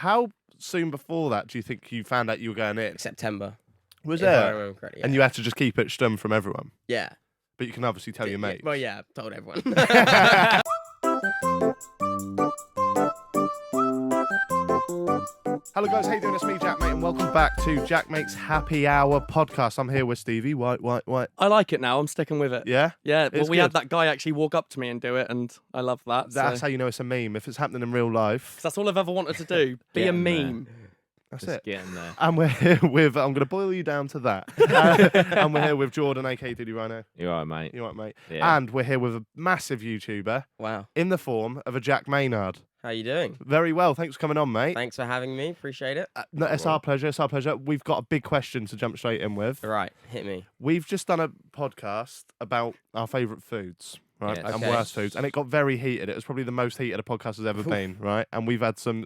How soon before that do you think you found out you were going in? September. Was if I it? remember correctly, yeah. And you had to just keep it stum from everyone. Yeah. But you can obviously tell your mates. Well, yeah, I've told everyone. Hello guys, how you doing? It's me, Jack Mate, and welcome back to Jack Mate's Happy Hour podcast. I'm here with Stevie. White. I like it now. I'm sticking with it. Yeah? Yeah. Well, It's we good. had that guy actually walk up to me and do it, and I love that. That's so. how you know it's a meme. If it's happening in real life, 'Cause that's all I've ever wanted to do. Be a Getting there. meme. that's Just it. getting there. And we're here with, I'm going to boil you down to that. And we're here with Jordan, aka Diddy Rhino. You all right, mate? You right, mate? Yeah. And we're here with a massive YouTuber Wow. in the form of a Jack Maynard. How you doing? Very well. Thanks for coming on, mate. Thanks for having me. Appreciate it. No, it's our pleasure. It's our pleasure. We've got a big question to jump straight in with. All right, hit me. We've just done a podcast about our favourite foods, right? Yes. And Okay. worst foods. And it got very heated. It was probably the most heated a podcast has ever been, right? And we've had some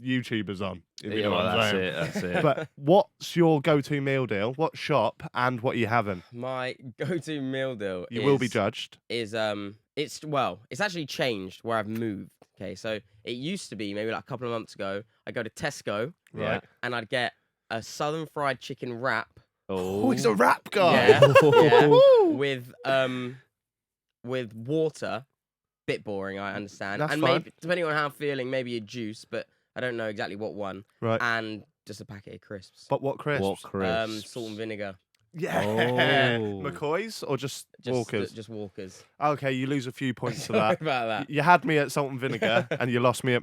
YouTubers on. If you Yeah, know well, what I'm that's saying. it. That's it. But what's your go-to meal deal? What shop and what are you having? My go-to meal deal You will be judged. is it's actually changed where I've moved. Okay, so it used to be maybe like a couple of months ago, I'd go to Tesco Yeah. and I'd get a southern fried chicken wrap. Oh, he's a rap guy. Yeah, yeah, Woo! with water. Bit boring, I understand. That's and fine. maybe depending on how I'm feeling, maybe a juice, but I don't know exactly what one. Right. And just a packet of crisps. But what crisps? What crisps? Salt and vinegar. Yeah. Oh. McCoy's or just Just Walkers? Just Walkers. Okay, you lose a few points for Sorry that. about that. You had me at salt and vinegar, and you lost me at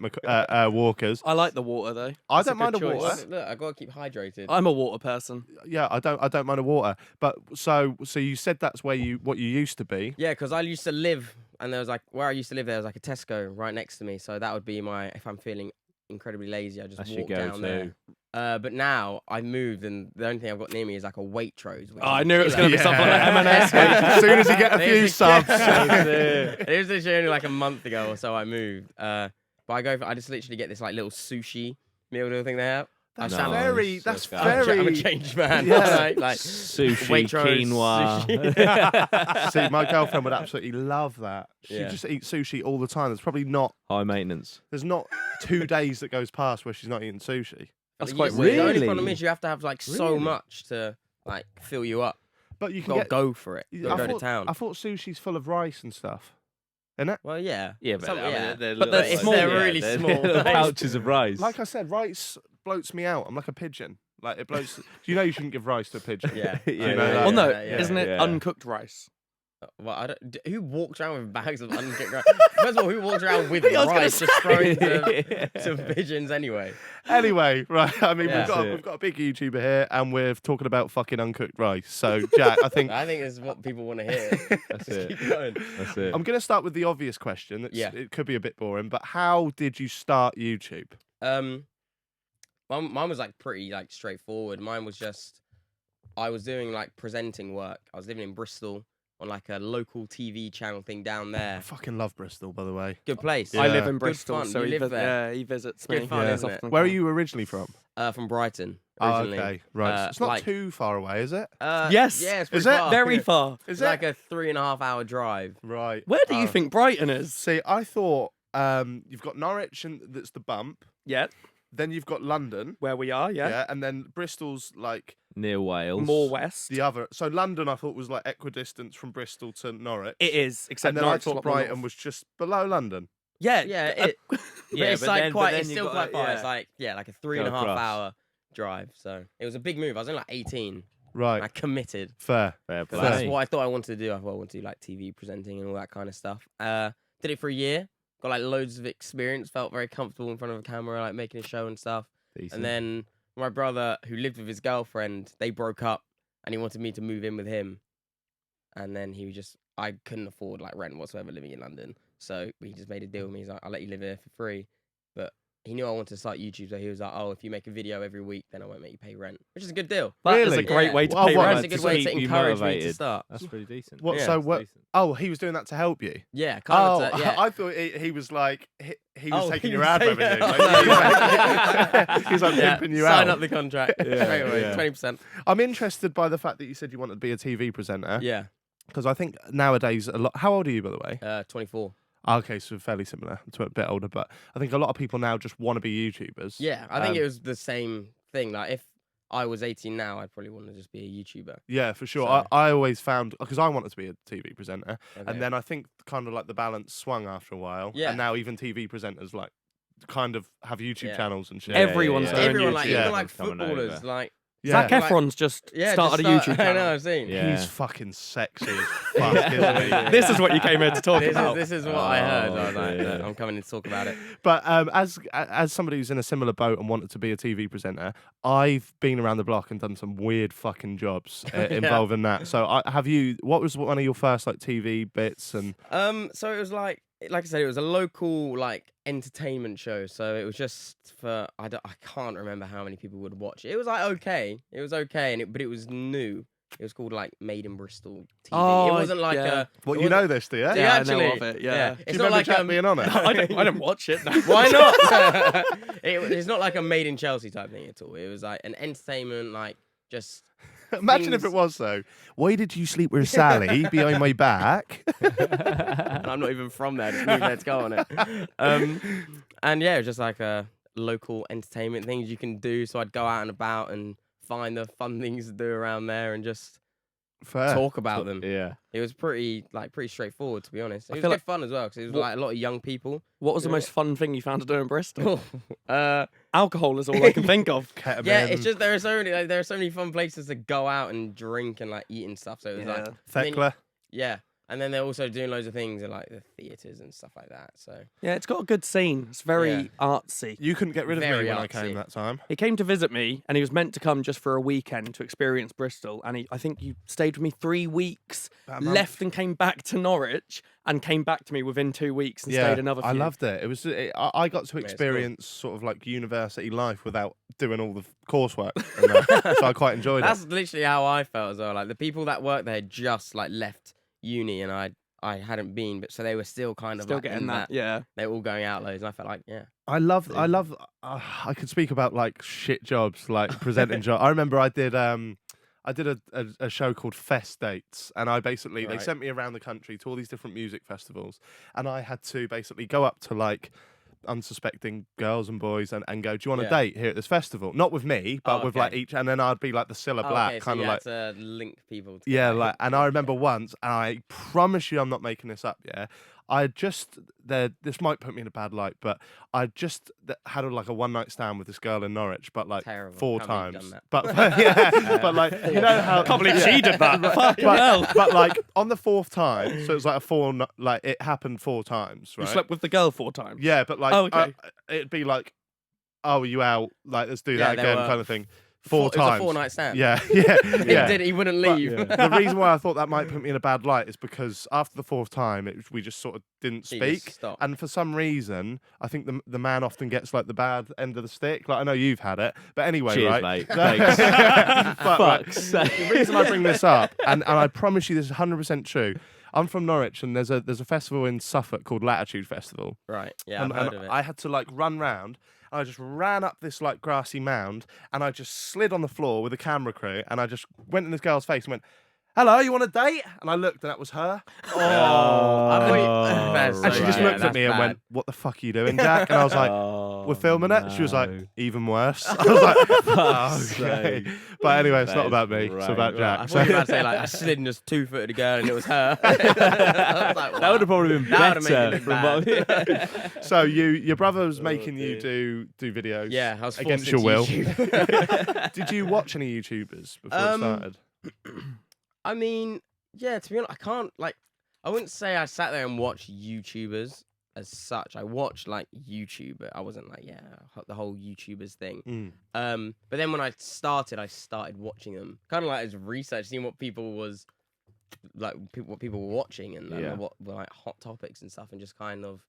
Walkers. I like the water though. I It's don't mind good a choice. water. Look, I gotta keep hydrated. I'm a water person. Yeah, I don't mind a water. But so you said that's what you used to be. Yeah, because I used to live, and there was like where I used to live. There was like a Tesco right next to me, so that would be my if I'm feeling incredibly lazy, I just That's walk your down go-to. there. But now I moved, and the only thing I've got near me is like a Waitrose. which Oh, I is knew it was going to be Yeah. something like M&S. As soon as you get a few There's subs. It was literally only like a month ago or so I moved. But I just literally get this like little sushi meal deal thing they have. That's I sound- very. Nice. That's That's very. I'm a changed man. Yeah. Right? Like Sushi, Waitrose, quinoa. sushi. See, my girlfriend would absolutely love that. She Yeah. just eats sushi all the time. There's probably not. High maintenance. There's not 2 days that goes past where she's not eating sushi. That's You quite just- weird. The only Really? problem is you have to have like so Really? much to like fill you up. But you You can gotta get. go for it. I Go to thought- town. I thought sushi's full of rice and stuff. Isn't it? Well, yeah. Yeah, but Some- I mean, yeah. they're But little, they're like- small. They're yeah, really they're small. little pouches of rice. Like I said, rice bloats me out. I'm like a pigeon. Like it bloats. Do you know you shouldn't give rice to a pigeon? Yeah. Yeah, You know yeah, that? Well, no, yeah, isn't it yeah. uncooked rice? Well, who walks around with bags of uncooked rice? First of all, who walks around with I was gonna rice just say. throwing to pigeons anyway? Anyway, right. I mean, Yeah. we've got a big YouTuber here, and we're talking about fucking uncooked rice. So, Jack, I think I think this is what people want to hear. That's Just it. keep going. That's it. I'm going to start with the obvious question. Yeah. It could be a bit boring, but how did you start YouTube? Mine was like pretty like straightforward. Mine was just I was doing like presenting work. I was living in Bristol on like a local TV channel thing down I there. fucking love Bristol, by the way. Good place. Yeah. I live in Good Bristol, fun. so You live there. yeah, he visits Good me. fun, yeah, isn't as it? often as Where are possible. you originally from? From Brighton Oh, originally. okay, right. It's not like- too far away, is it? Yes. Yeah, it's Is pretty it? far. Very far. Is It's it? like a 3.5 hour drive. Right. Where do you Oh. think Brighton is? See, I thought you've got Norwich, and that's the bump. Yeah, Then you've got London. where we are. Yeah, And then Bristol's like Near Wales. more west. the other. So London, I thought was like equidistant from Bristol to Norwich. It is, except And then Norwich is I a thought lot more Brighton north. was just below London. Yeah, Yeah, but it's but like then- but quite. then It's you still got- quite far. yeah. It's like like a 3.5 across. hour drive. So it was a big move. I was only like 18. Right. I committed. Fair. Fair 'Cause play. that's what I thought I wanted to do. I thought I wanted to do like TV presenting and all that kind of stuff. Did it for a year. Got like loads of experience. Felt very comfortable in front of a camera, like making a show and stuff. Decent. And then my brother, who lived with his girlfriend, they broke up, and he wanted me to move in with him. And then I couldn't afford like rent whatsoever living in London, so he just made a deal with me. He's like, I'll let you live here for free, but he knew I wanted to start YouTube, so he was like, oh, if you make a video every week, then I won't make you pay rent, which is a good deal. That is Really? a great Yeah. way to Well, pay what- rent. It's a good to way keep to you encourage me to motivated. start. That's pretty decent. What? Yeah, So That's what? decent. Oh, he was doing that to help you. Yeah, kind Oh, of. Yeah. I thought he was like he was Oh, taking he your was ad taking- revenue. Oh, Like, no. he was like Yeah, pimping you sign out. up the contract Yeah, straight away, yeah. 20%. I'm interested by the fact that you said you wanted to be a TV presenter. Yeah, Because I think nowadays a lot. How old are you, by the way? 24. Okay, so fairly similar to a bit older, but I think a lot of people now just want to be YouTubers. Yeah, I think it was the same thing. Like if I was 18 now, I'd probably want to just be a YouTuber. Yeah, for sure. So- I always found, because I wanted to be a TV presenter, Okay. and then I think kind of like the balance swung after a while. Yeah. And now even TV presenters like kind of have YouTube Yeah. channels and shit. Everyone's yeah. doing everyone, YouTube. like Yeah. even like Coming footballers, over. like Yeah. Zac Efron's just yeah, started just a YouTube I channel. know, I've seen. Yeah. He's fucking sexy as fuck, isn't he? This is what you came here to talk This about. is what I heard. I was like, yeah. "Look, I'm coming in to talk about it. But as somebody who's in a similar boat and wanted to be a TV presenter, I've been around the block and done some weird fucking jobs involving that. So what was one of your first like TV bits? And So it was like I said, it was a local like entertainment show. So it was just for I can't remember how many people would watch it. It was like okay, it was okay, but it was new. It was called like Made in Bristol TV. Oh, it wasn't like yeah. a. what it you know wasn't- this, do you? Do you Yeah, I know actually? of it, yeah. Do It's you not remember like Jack being on it? I didn't watch it. No. Why not? It's not like a Made in Chelsea type thing at all. It was like an entertainment, like just. Imagine if things- it was though. Why did you sleep with Sally behind my back? And I'm not even from there. Just moved there to go on it. And yeah, it was just like a local entertainment things you can do. So I'd go out and about and find the fun things to do around there and just Fair. talk about them. Yeah. It was pretty straightforward, to be honest. It I was feel good like- fun as well because it was What- like a lot of young people. What was the Yeah. most fun thing you found to do in Bristol? uh, Alcohol is all I can think of. Ketamine. yeah, it's just there are so many fun places to go out and drink and like eat and stuff. So it was like Thekla. yeah. And then they're also doing loads of things in like the theatres and stuff like that. So Yeah, it's got a good scene. It's very Yeah. artsy. You couldn't get rid of me Very when I artsy. came that time. He came to visit me, and he was meant to come just for a weekend to experience Bristol. And I think you stayed with me 3 weeks, About a month. left and came back to Norwich, and came back to me within 2 weeks and stayed another few. I loved it. It was. I got to Mate, it's experience sort of like university life without doing all the coursework, and that, so I quite enjoyed that's it. literally how I felt as well. Like the people that worked there had just like left uni and I hadn't been, but so they were still kind of Still like, getting in that. Yeah. They were all going out loads, and I felt like yeah. I love. I could speak about like shit jobs, like presenting jobs. I remember I did a show called Fest Dates, and I basically they Right. sent me around the country to all these different music festivals, and I had to basically go up to like unsuspecting girls and boys and go, do you want a Yeah. date here at this festival? Not with me, but Oh, with like okay. each, and then I'd be like the Cilla Black, Okay, so kind you of like. had to link people. Together. Yeah, like, and I remember once, and I promise you I'm not making this up, yeah, this might put me in a bad light, but I just had like a one night stand with this girl in Norwich, but like Terrible. 4 Can't believe times. you've done But yeah, but like, you know how. Can't believe she did that. Fucking hell. But like on the 4th time, so it was like like it happened 4 times, You right? slept with the girl 4 times. Yeah, but like, Oh, okay. it'd be like, oh, are you out? Like, let's do Yeah, that they again, were kind of thing. 4 It was times. a 4-night stand. Yeah, yeah, He yeah. did. He wouldn't But leave. the reason why I thought that might put me in a bad light is because after the 4th time, we just sort of didn't He just speak. stopped. And for some reason, I think the man often gets like the bad end of the stick. Like I know you've had it, but anyway, Cheers, right? mate. But, Thanks. right, Fuck's sake. the reason I bring this up, and I promise you this is 100% true. I'm from Norwich, and there's a festival in Suffolk called Latitude Festival. Right. Yeah, and, I've heard and of it. I had to like run round. I just ran up this like grassy mound, and I just slid on the floor with a camera crew, and I just went in this girl's face and went, "Hello, you want a date?" And I looked, and that was her. I thought you- That's And she so just bad. looked at That's me and bad. went, "What the fuck are you doing, Jack?" And I was like, "We're filming it." She was like, no. "Even worse." I was like, Fuck's "Okay." sake. But anyway, it's That not is about me. It's great. about I Jack. thought you were about to say like I slid and just 2-footed a girl and it was her. I was like, That would have probably been That would've made better. it From look what So your brother was making dear. you do videos. Yeah, I was forced against your into will. YouTube. Did you watch any YouTubers before it started? I mean, yeah, to be honest, I can't like I wouldn't say I sat there and watched YouTubers as such. I watched like YouTube, but I wasn't like, yeah, the whole YouTubers thing. Mm. But then when I started watching them, kind of like as research, seeing what people was like, what people were watching and Yeah. what were like hot topics and stuff, and just kind of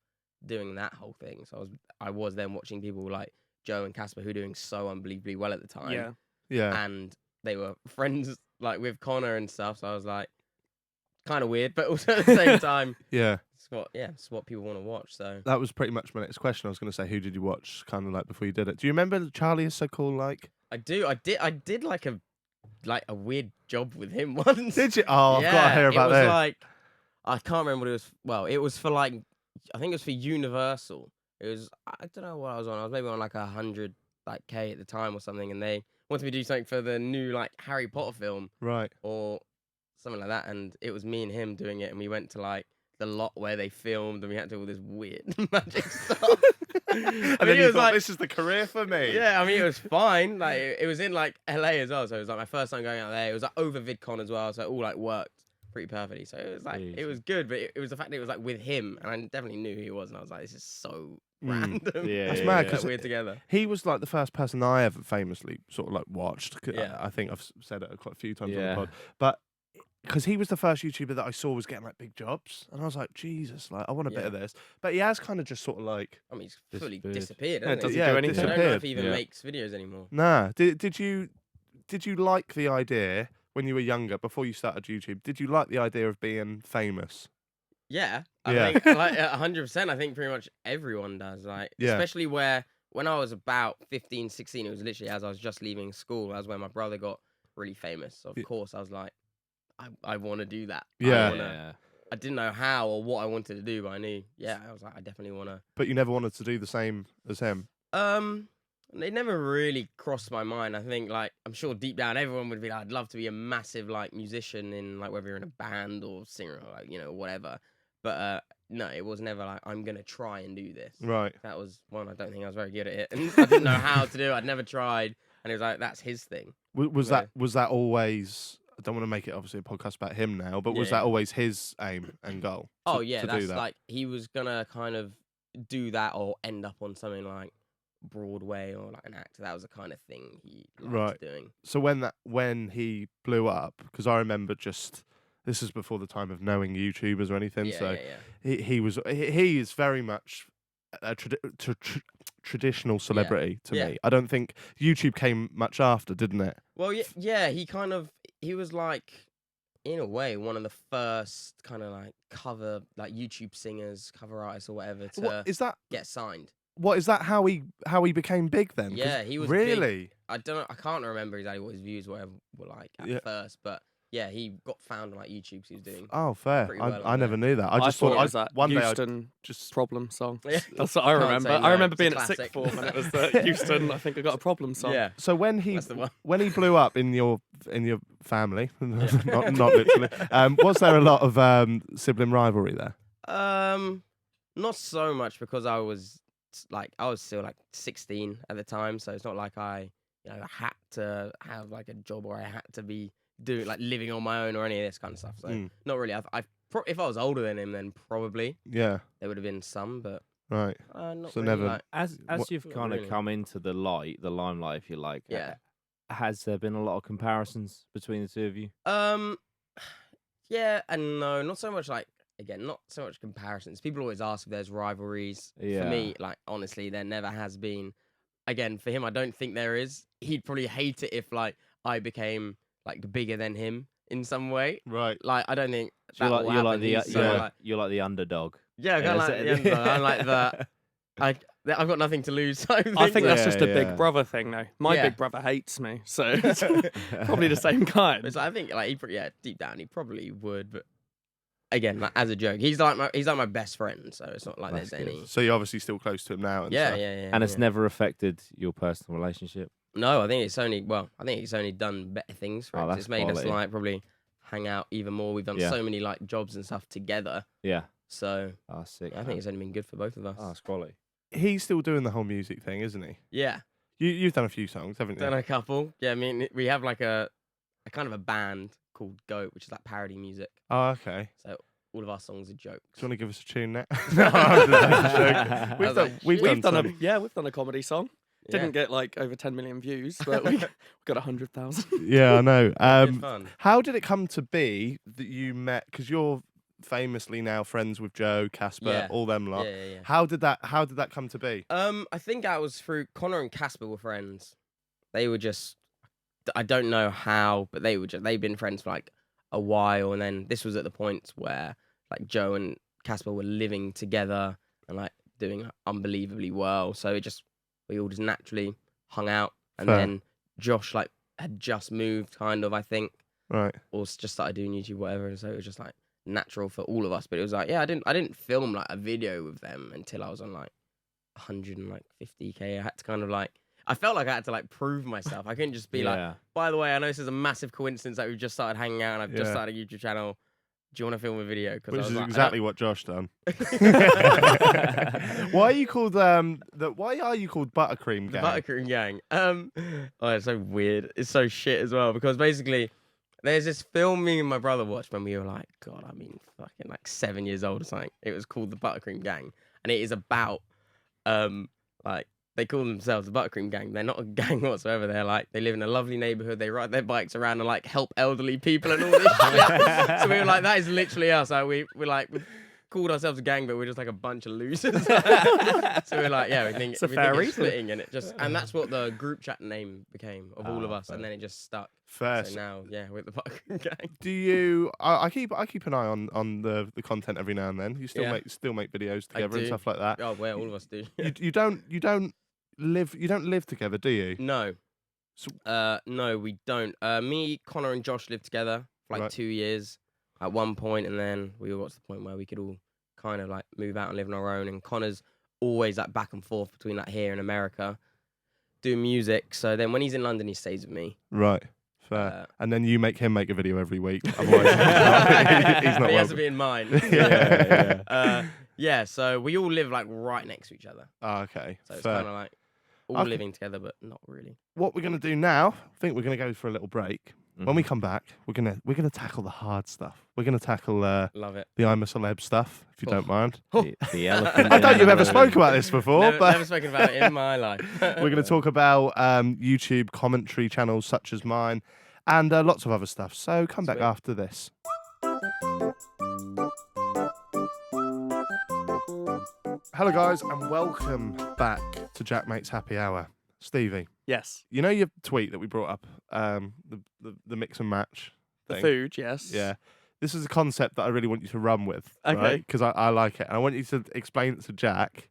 doing that whole thing. So I was then watching people like Joe and Casper who were doing so unbelievably well at the time, Yeah. Yeah. and they were friends like with Connor and stuff. So I was like, kind of weird, but also at the same time, Yeah. it's what people want to watch. So That was pretty much my next question. I was going to say, who did you watch kind of like before you did it? Do you remember Charlie Is So Cool? Like, I did like a weird job with him once. did you? Oh, I've got to hear about it was this. like I can't remember what it was. Well, it was for like I think it was for Universal. It was, I don't know what I was on. I was maybe on like 100 like K at the time or something, and they wanted me to do something for the new like Harry Potter film Right. or something like that, and it was me and him doing it, and we went to like the lot where they filmed, and we had to do all this weird magic stuff. And I then mean, you it was thought, like, this is the career for me. yeah, I mean, it was fine. Like, it was in like LA as well, so it was like my first time going out there. It was like over VidCon as well, so it all like worked pretty perfectly. So it was like, it was good, but it was the fact that it was like with him, and I definitely knew who he was, and I was like, this is so random. Yeah, That's yeah, mad, yeah. 'cause We're together. He was like the first person I ever famously sort of like watched. Yeah. I think I've said it quite a few times on Yeah. the pod, but because he was the first YouTuber that I saw was getting like big jobs, and I was like, Jesus, like I want a bit Yeah. of this. But he has kind of just sort of like, I mean, he's fully Disappeared. disappeared. Yeah, hasn't does he? he do I anything? don't know if disappeared. he even Yeah. makes videos anymore. nah. Did you like the idea when you were younger, before you started YouTube? Did you like the idea of being famous? Yeah, Yeah. I think like 100%. I think pretty much everyone does. Like, Yeah. especially where when I was about 15, 16, it was literally as I was just leaving school. That was when my brother got really famous. So of Yeah. course I was like, I want to do that. Yeah. I didn't know how or what I wanted to do, but I knew. Yeah, I was like, I definitely want to. But you never wanted to do the same as him. It never really crossed my mind. I think, like, I'm sure deep down everyone would be like, I'd love to be a massive like musician in like whether you're in a band or singer or like whatever. But no, it was never like I'm gonna try and do this. Right. That was one. I don't think I was very good at it, and I didn't know how to do it. I'd never tried, and it was like that's his thing. Was Yeah. that always? I don't want to make it obviously a podcast about him now, but was Yeah. that always his aim and goal? Oh to- yeah, to do that's that? like he was gonna kind of do that or end up on something like Broadway or like an actor. That was the kind of thing he liked Right. doing. So when he blew up, because I remember this is before the time of knowing YouTubers or anything. Yeah, so yeah. he is very much a traditional celebrity to Yeah. me. I don't think YouTube came much after, didn't it? Well, yeah. He was like, in a way, one of the first kind of like cover like YouTube singers, cover artists or whatever to What is that? get signed. What is that? How he became big then? 'Cause Yeah, he was big. really. I don't know. I can't remember exactly what his views were like at Yeah. first, but yeah, he got found on like YouTube. 'Cause he was doing. Oh, fair. pretty well I on never there. knew that. I just thought thought it was that one day I Houston just problem song. Yeah. That's what I Can't remember. say I no, remember it's a being at classic. sixth form and it was the Houston. I think I got a problem song. Yeah, So when he that's the one. when he blew up in your family, not literally, was there a lot of sibling rivalry there? Not so much because I was still like 16 at the time, so it's not like I had to have like a job or I had to be doing like living on my own or any of this kind of stuff. So Mm. not really. If I was older than him, then probably Yeah, there would have been some, but right. not So really, never- like, As What- you've Not kind of really. come into the limelight, if you like. Yeah. Has there been a lot of comparisons between the two of you? Yeah and no, not so much like again, not so much comparisons. People always ask if there's rivalries. For Yeah. me, like honestly, there never has been. Again, for him, I don't think there is. He'd probably hate it if like I became like bigger than him in some way. Right. Like I don't think So that will happen. He's so, like, you're like the underdog. yeah, kind of like the underdog. I'm like the I've got nothing to lose. I think that's Yeah, just a yeah. big brother thing, though. My Yeah. big brother hates me, so it's probably the same kind. It's like, I think like deep down he probably would, but again, like, as a joke, he's like my best friend, so it's not like That's there's good. any. So you're obviously still close to him now. And Yeah, stuff. yeah, yeah. And it's yeah. never affected your personal relationship. No, I think it's only done better things for Oh, us. that's It's made us quality. like probably hang out even more. We've done Yeah. so many like jobs and stuff together, Yeah. so Oh, sick. I think man. it's only been good for both of us. Oh, it's quality. He's still doing the whole music thing, isn't he? Yeah, You've done a few songs, haven't you? done a couple. Yeah, I mean we have like a kind of a band called Goat, which is like parody music. Oh, okay. So all of our songs are jokes. Do you want to give us a tune now? No, I'm just joking. I We've was done, like, we've shit. done We've done a comedy song. Yeah. Didn't get like over 10 million views, but we got 100,000. Yeah, I know. Good fun. How did it come to be that you met? Because you're famously now friends with Joe, Casper, Yeah. all them Yeah, lot. yeah, yeah. How did that come to be? I think that was through Connor and Casper were friends. They were just, I don't know how, but they'd been friends for like a while, and then this was at the point where like Joe and Casper were living together and like doing unbelievably well. So we all just naturally hung out, and Fair. then Josh like had just moved, kind of, I think, Right. or just started doing YouTube, whatever. So it was just like natural for all of us. But it was like, yeah, I didn't film like a video with them until I was on like 150K. I had to kind of like, I felt like I had to like prove myself. I couldn't just be like, by the way, I know this is a massive coincidence that we've just started hanging out and I've just started a YouTube channel. Do you want to film a video? Which is like, exactly what Josh done. Why are you called Why are you called Buttercream Gang? The Buttercream Gang. Oh, it's so weird. It's so shit as well because basically there's this film me and my brother watched when we were like, God, I mean, fucking like 7 years old or something. It was called The Buttercream Gang, and it is about like. They call themselves the Buttercream Gang. They're not a gang whatsoever. They're like, they live in a lovely neighborhood. They ride their bikes around and like help elderly people and all this shit. So we were like, that is literally us. Like, we called ourselves a gang, but we're just like a bunch of losers. So we're like, yeah, we think it's splitting, and it just, and that's what the group chat name became of all of us, and then it just stuck. Fair. So now, yeah, we're the Buttercream Gang. Do you? I keep an eye on the content every now and then. You still make videos together and stuff like that. Oh, well, all of us do. You don't live together, do you? No. No, we don't. Me, Connor, and Josh lived together for like 2 years at one point, and then we all got to the point where we could all kind of like move out and live on our own. And Connor's always like back and forth between like here and America, doing music. So then when he's in London, he stays with me. Right. Fair. And then you make him make a video every week. Otherwise, he's not. He has to be in mine. Yeah. So we all live like right next to each other. Oh, okay. So it's kind of like all living together, but not really. What we're gonna do now? I think we're gonna go for a little break. When we come back, we're gonna tackle the hard stuff. We're gonna tackle love it. the I'm a Celeb stuff, if you don't mind. The elephant. I don't you've ever spoke about this before, but never spoken about it in my life. we're gonna talk about YouTube commentary channels such as mine, and lots of other stuff. So come back after this. Hello guys, and welcome back to Jack Mate's Happy Hour. Stevie. Yes. You know your tweet that we brought up, the mix and match thing? The food, yes. Yeah. This is a concept that I really want you to run with, Okay. Because I like it. And I want you to explain it to Jack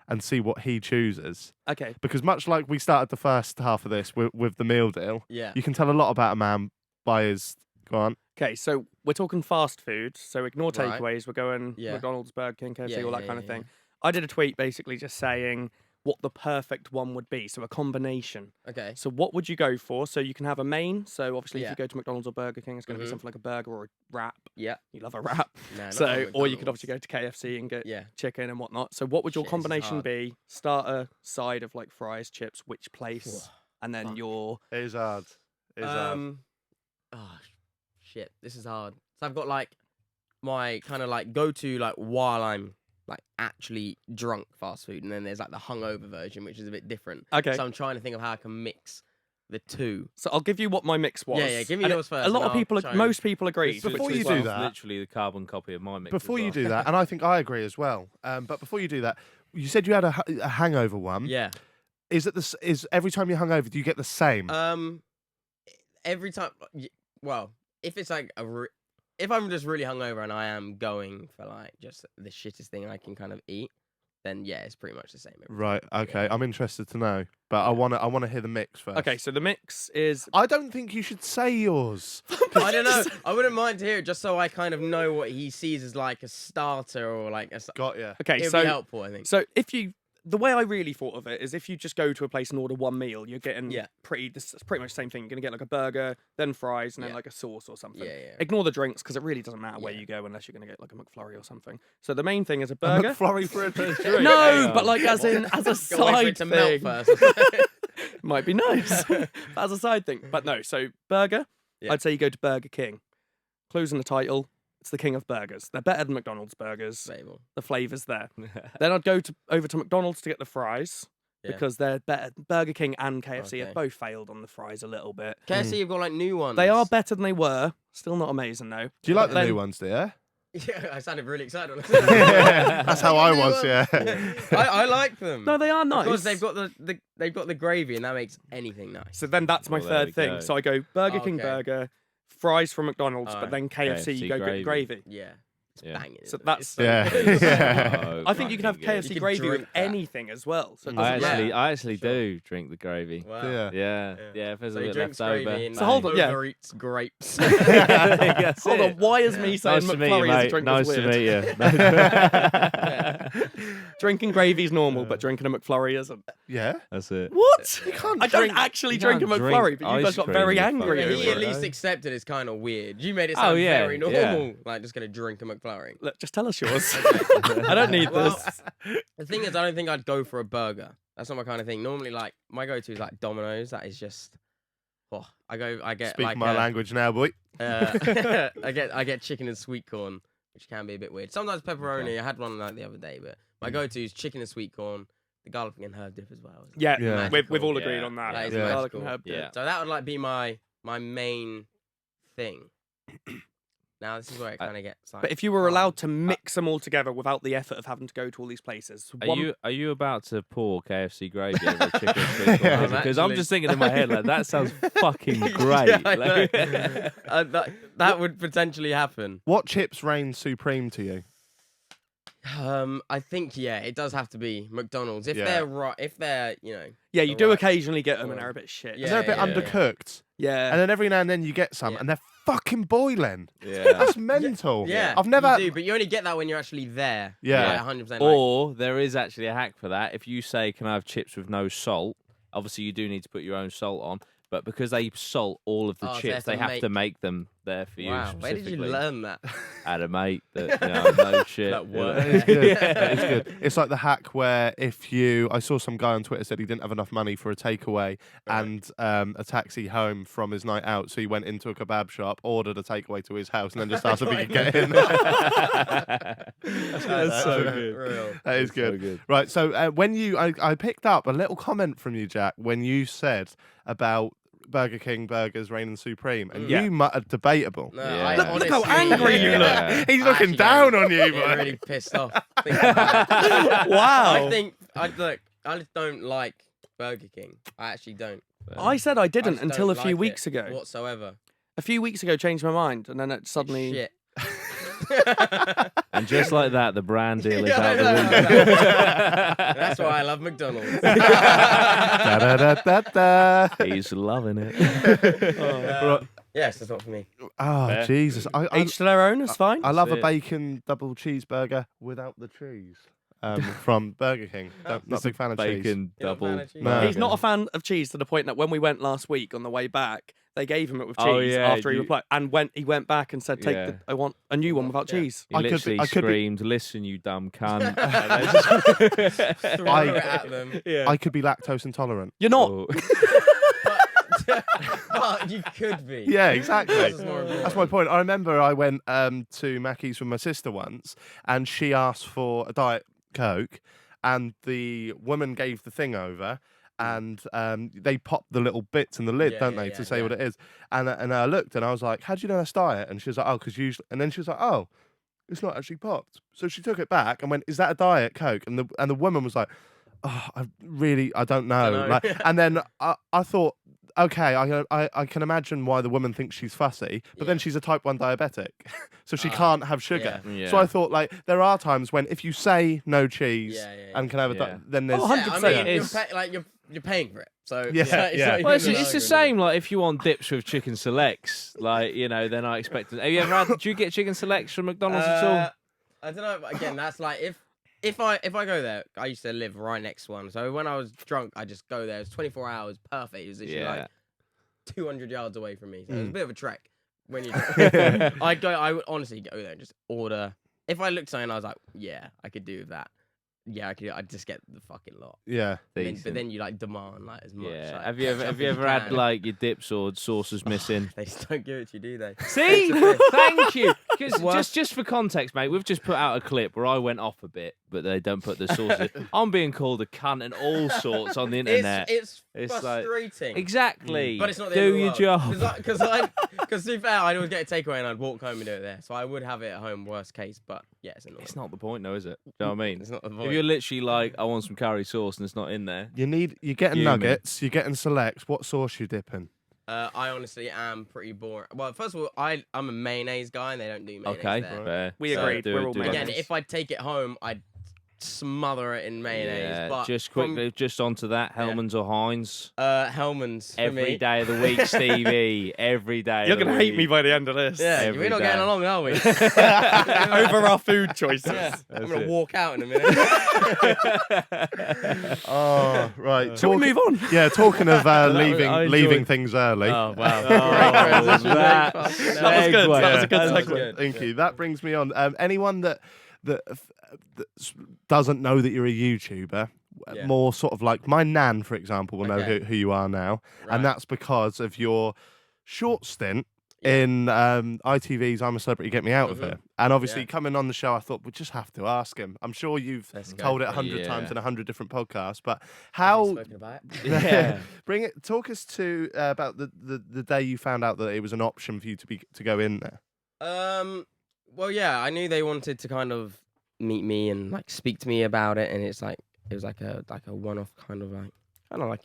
and see what he chooses. Okay. Because much like we started the first half of this with the meal deal, Yeah. you can tell a lot about a man by his... Go on. Okay, so we're talking fast food, so ignore Right. takeaways. We're going Yeah. McDonald's, Burger King, KFC, all that kind of yeah. thing. I did a tweet basically just saying what the perfect one would be, so a combination. Okay. So what would you go for? So you can have a main. So obviously, if Yeah. you go to McDonald's or Burger King, it's going to be something like a burger or a wrap. Yeah. You love a wrap. No, not So, from or you could McDonald's. obviously go to KFC and get Yeah. chicken and whatnot. So what would your Shit, this is combination hard. be? Starter, side of like fries, chips, which place, and then Fuck. your It is hard. It is hard. Oh, shit. This is hard. So I've got like my kind of like go to like while I'm like actually drunk fast food, and then there's like the hungover version, which is a bit different. Okay. So I'm trying to think of how I can mix the two. So I'll give you what my mix was. Yeah, give me And yours first. A lot and of I'll people, try and- most people agreed. Before which you is, do well, that- Literally the carbon copy of my mix. Before as you well. do that, and I think I agree as well, but before you do that, you said you had a hangover one. Yeah. Is every time you're hungover, do you get the same? Every time. Well, if it's like if I'm just really hungover and I am going for like just the shittest thing I can kind of eat, then yeah, it's pretty much the same. every Right. time. Okay. Yeah. I'm interested to know, but I want to hear the mix first. Okay, so the mix is I don't think you should say yours. I don't know. I wouldn't mind to hear it just so I kind of know what he sees as like a starter or like a. Got ya. okay. It'd So be helpful, I think. So the way I really thought of it is if you just go to a place and order one meal, you're getting Yeah. pretty much the same thing. You're gonna get like a burger, then fries, and then Yeah. like a sauce or something. Yeah. Ignore the drinks because it really doesn't matter where Yeah. you go unless you're gonna get like a McFlurry or something. So the main thing is a A burger. McFlurry for a drink. No, but like as in as a Gotta wait for side it to melt thing. first. Might be nice but as a side thing. But no, so burger. Yeah. I'd say you go to Burger King. Clues in the title. It's the king of burgers. They're better than McDonald's burgers. Stable. The flavour's there. Then I'd go over to McDonald's to get the fries Yeah. because they're better. Burger King and KFC have Okay. both failed on the fries a little bit. KFC, you've got like new ones. They are better than they were. Still not amazing though. Do you like But the then- new ones, dear? Yeah, I sounded really excited. On That's how I was. Yeah. I like them. No, they are nice. Because they've got they've got the gravy, and that makes anything nice. So then that's my Well, there we third thing. go. So I go Burger King Okay. burger, fries from McDonald's, but Alright. then KFC, you KFC go get gravy. gravy. Yeah. It's Yeah. banging. So isn't it? that's- It's so Yeah. good. Yeah. Oh, I think you can have fucking good. KFC You could gravy with drink that. anything as well. So it I doesn't Yeah. matter. actually Sure. do drink the gravy. Wow. Yeah. Yeah, if there's So a he bit drinks left over. gravy and So hold on, yeah. overeats grapes. That's Hold on, it. why is Yeah. me saying Nice to meet you, McFlurry as a mate. drink Nice was to weird? meet you. Drinking gravy's normal, but drinking a McFlurry isn't. Yeah. That's it. What? You can't I don't drink. actually you drink a can't McFlurry, drink but you guys ice got cream very with angry Yeah, over he at it. least accepted it's kind of weird. You made it Oh, sound yeah, very normal. yeah. Like just gonna drink a McFlurry. Look, just tell us yours. I don't need Well, this. the thing is, I don't think I'd go for a burger. That's not my kind of thing. Normally, like my go-to is like Domino's. That is just, I get Speak like my language now, boy. I get chicken and sweet corn, which can be a bit weird. Sometimes pepperoni. Okay. I had one like the other day, but my go-to is chicken and sweet corn. The garlic and herb dip as well. Yeah, Yeah. we've all Magical. agreed on that. That is Yeah. Garlic and magical. herb dip. Yeah. So that would like be my main thing. Now this is where it kind of gets like. But if you were allowed to mix them all together without the effort of having to go to all these places, Are you about to pour KFC gravy over chicken sweet corn? I'm Because I'm actually- just thinking in my head like that sounds fucking great. Yeah, I Like- know. That would potentially happen. What chips reign supreme to you? I think it does have to be McDonald's if Yeah. they're right. If they're yeah, you do Right. occasionally get them and Well, they're a bit shit. yeah, They're a bit yeah. undercooked, Yeah. and then every now and then you get some, Yeah. and they're fucking boiling. yeah. That's mental. yeah, I've never. you do, but you only get that when you're actually there. Yeah. 100%. Or there is actually a hack for that. If you say, "Can I have chips with no salt?" Obviously, you do need to put your own salt on. But because they salt all of the Oh, so chips, they have to make them there for you. Wow, where did you specifically. learn that? I had a mate that no shit. That you works. know. That is good. Yeah. That is good. It's like the hack where I saw some guy on Twitter said he didn't have enough money for a takeaway and a taxi home from his night out, so he went into a kebab shop, ordered a takeaway to his house, and then just asked if he could get in. That's so good. Real. That is That's so good. good. Right, so I picked up a little comment from you, Jack, when you said about Burger King burgers reigning supreme, and Yeah. you muttered debatable. No, Yeah. I Look how honestly- angry you look. He's I looking actually down don't- on you, I'm bro. really pissed off. thinking about it. Wow. I just don't like Burger King. I actually don't. I said I I didn't just until don't a few like weeks it ago. whatsoever. A few weeks ago, changed my mind, and then it suddenly. Shit. And just like that, the brand deal is Yeah, I out the know, window. That's why I love McDonald's. Da-da-da-da-da. He's loving it. Yes, that's not for me. Oh, Fair. Jesus. I Each to their own, it's fine. I love a That's it. bacon double cheeseburger without the cheese. From Burger King. Not a big fan of cheese. Bacon You're not a fan double. of cheese? No. He's not a fan of cheese to the point that when we went last week on the way back, they gave him it with cheese Oh, yeah, after he you- replied, and he went back and said, "Take Yeah. I want a new one without Yeah. cheese." He I could be- literally I could be- screamed, "Listen, you dumb cunt!" Throw I- it at them. I could be lactose intolerant. You're not. Oh. But you could be. Yeah, exactly. That's more important. That's my point. I remember I went to Mackey's with my sister once, and she asked for a Diet Coke, and the woman gave the thing over, and they pop the little bits in the lid, Yeah, don't yeah, they, yeah, to say yeah. what it is. And I looked, and I was like, "How do you know that's Diet?" And she was like, "Oh, because usually." And then she was like, "Oh, it's not actually popped." So she took it back and went, "Is that a Diet Coke?" And the woman was like, "Oh, I don't know." Dunno. Like, and then I thought, okay, I can imagine why the woman thinks she's fussy, but then Yeah. she's a type 1 diabetic, so she Ah, can't have sugar. yeah. So I thought, like, there are times when if you say no cheese Yeah, yeah, yeah. and can have a Yeah. then there's Oh, Yeah, 100%. I mean, It's- you're paying for it. So Yeah, it's not yeah. even Well, it's an the argument. same. Like if you want dips with chicken selects, like then I expect. Have you ever had? Do you get chicken selects from McDonald's at all? I don't know. But again, that's like if I go there, I used to live right next to one. So when I was drunk, I just go there. It's 24 hours, perfect. It was literally like 200 yards away from me. So it was a bit of a trek. When you, I would honestly go there and just order. If I looked something, I was like, yeah, I could do with that. Yeah, I could. I'd just get the fucking lot. yeah. But then you like demand like as much. Yeah. Like, Have you ketchup as ever had can. like your dips or sauces missing? They just don't give it to you, do they? See, thank you. Because Worst- just for context, mate, we've just put out a clip where I went off a bit, but they don't put the sauces. I'm being called a cunt and all sorts on the internet. It's It's like- frustrating. Exactly. But it's not the do end of the your world. job. Because to be fair, I'd always get a takeaway and I'd walk home and do it there. So I would have it at home, worst case. But yeah, it's annoying. It's not the point, though, is it? Do you know what I mean? It's not the If point. you're literally like, I want some curry sauce and it's not in there. You're getting Fuming. nuggets, you're getting selects. What sauce you dipping? I honestly am pretty boring. Well, first of all, I'm a mayonnaise guy, and they don't do mayonnaise Okay, there. fair. We agreed, we're all like Again, mayonnaise. if I take it home, I'd smother it in mayonnaise. Yeah, But just from- quickly, just onto that, Hellman's or Heinz. Hellman's for Every me. day of the week, Stevie. Every day. You're of the gonna hate me week. by the end of this. Yeah, Every we're not day. getting along, are we? Over our food choices. Yeah, I'm That's gonna it. walk out in a minute. Oh, right. Shall we move on? Yeah, talking of leaving I leaving enjoyed- things early. Oh wow! Oh, Great transition, that- mate. Fucking That was good. segue. That was a good That was segue. good. Thank you. That brings me on. Anyone that doesn't know that you're a YouTuber, Yeah. more sort of like my nan, for example, will know Okay. who you are now, Right. and that's because of your short stint Yeah. in ITV's "I'm a Celebrity, Get Me Out of Mhm. Here." And obviously, Yeah. coming on the show, I thought we just have to ask him. I'm sure you've Let's go told it for it. 100 times Yeah. in 100 different podcasts, but Definitely how? spoken about it. Yeah. Bring it. Talk us to about the day you found out that it was an option for you to go in there. Well, yeah, I knew they wanted to kind of meet me and like speak to me about it, and it was like a one-off kind of like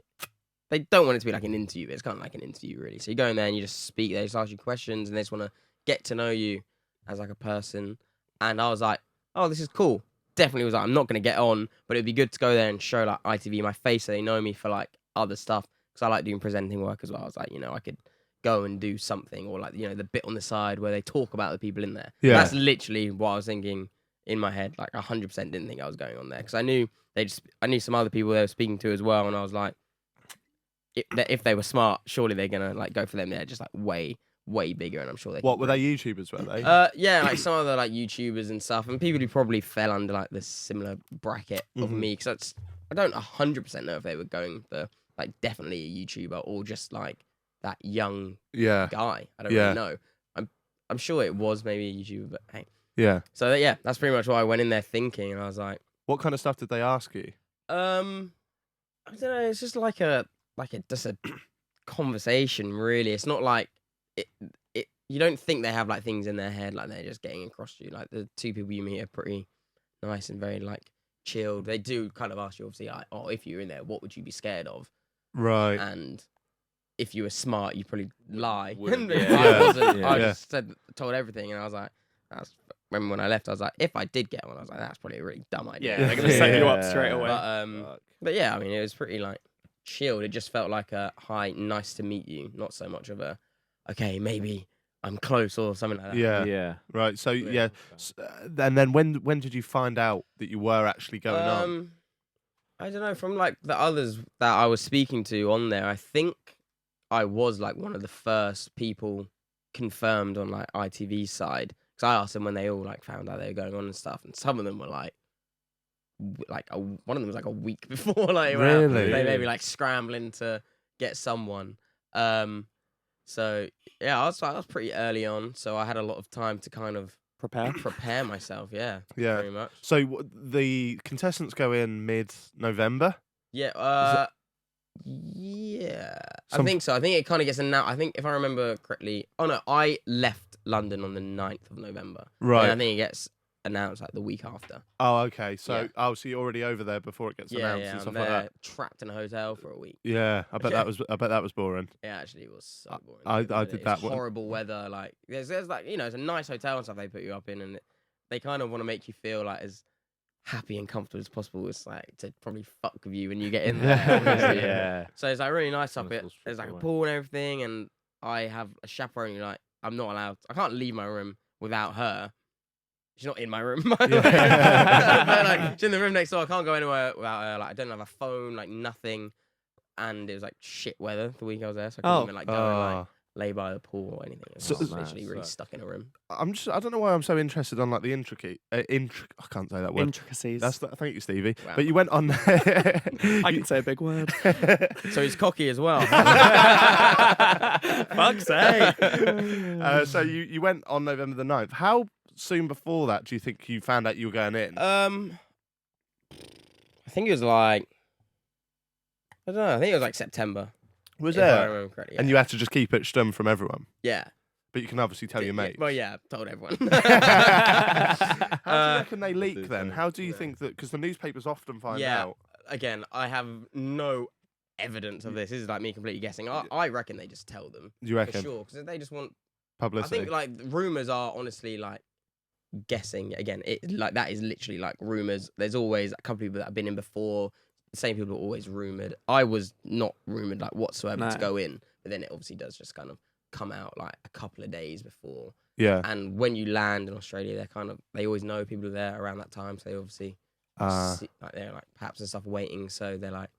they don't want it to be like an interview, but it's kind of like an interview really. So you go in there and you just speak. They just ask you questions, and they just want to get to know you as like a person. And I was like, oh, this is cool. Definitely was like, I'm not gonna get on, but it'd be good to go there and show like ITV my face, so they know me for like other stuff. Because I like doing presenting work as well. I was like, I could go and do something, or like the bit on the side where they talk about the people in there. Yeah. That's literally what I was thinking in my head. Like 100% didn't think I was going on there because I knew I knew some other people they were speaking to as well, and I was like, if they were smart, surely they're gonna like go for them. They're just like way bigger, and I'm sure they. What were they YouTubers? Were they? Yeah, like some other like YouTubers and stuff, and people who probably fell under like the similar bracket of Mhm. me. Because I don't 100% know if they were going for like definitely a YouTuber or just like that young yeah, guy. I don't Yeah. really know. I'm sure it was maybe a YouTuber, but hey. yeah. So yeah, that's pretty much what I went in there thinking, and I was like, What kind of stuff did they ask you? I don't know. It's just like just a conversation, really. It's not like it. You don't think they have like things in their head like they're just getting across to you. Like the two people you meet are pretty nice and very like chilled. They do kind of ask you obviously, like, oh, if you're in there, what would you be scared of? Right. And if you were smart, you'd probably lie. Wouldn't- And yeah. I Yeah. wasn't. Yeah. I Yeah. just told everything, and I was like, when I left, I was like, if I did get one, I was like, that's probably a really dumb idea. Yeah, they're gonna set you up straight Yeah. away. But yeah, I mean, it was pretty like chilled. It just felt like a hi, nice to meet you, not so much of a okay, maybe I'm close or something like that. Yeah. Yeah. Right. So yeah. And then when did you find out that you were actually going on? I don't know. From like the others that I was speaking to on there, I think I was like one of the first people confirmed on like ITV's side. Because I asked them when they all like found out they were going on and stuff, and some of them were like one of them was like a week before. Like Really? they maybe like scrambling to get someone. So yeah, I was pretty early on, so I had a lot of time to kind of prepare myself. Yeah, Yeah. very much. So the contestants go in mid-November. Yeah. Yeah. I Some- think so. I think it kind of gets announced. I think if I remember correctly. Oh no, I left London on the 9th of November. Right. And I think it gets announced like the week after. Oh, okay. So Yeah. so you're already over there before it gets Yeah, announced yeah. and I'm stuff there, like that. trapped in a hotel for a week. Yeah. I bet that was boring. It actually was so boring. I to be honest did with you. that It's one. horrible weather. Like there's like it's a nice hotel and stuff they put you up in, and they kind of want to make you feel like as happy and comfortable as possible. It's like to probably fuck with you when you get in there. obviously. Yeah. So it's like really nice up Nice it. little There's like a strip pool and everything, and I have a chaperone. Like I'm not allowed. I can't leave my room without her. She's not in my room. By the way. But, like, she's in the room next door. I can't go anywhere without her. Like I don't have a phone. Like nothing. And it was like shit weather the week I was there, so I couldn't even like go and like lay by the pool or anything. So- I was Oh, literally man, really sucks. stuck in a room. I don't know why I'm so interested on like the I can't say that word. Intricacies. Thank you, Stevie. Wow. But you went on. I can say a big word. So he's cocky as well. Fuck's sake. So you went on November the 9th. How soon before that do you think you found out you were going in? I think it was like I don't know. I think it was like September. Was if I there? remember correctly. And yeah. you had to just keep it stum from everyone. Yeah. But you can obviously tell your mates. Well, yeah, told everyone. How do you reckon they leak do then? so. How do you Yeah. think that? Because the newspapers often find Yeah. out. Again, I have no evidence of this. This is like me completely guessing. I reckon they just tell them. You For reckon? sure, because they just want. Publicity. I think like rumors are honestly like guessing. Again, it like that is literally like rumors. There's always a couple of people that have been in before. The same people are always rumored. I was not rumored like whatsoever to go in, but then it obviously does just kind of come out like a couple of days before. Yeah. And when you land in Australia, they always know people are there around that time, so they obviously like they're like perhaps there's stuff waiting, so they're like,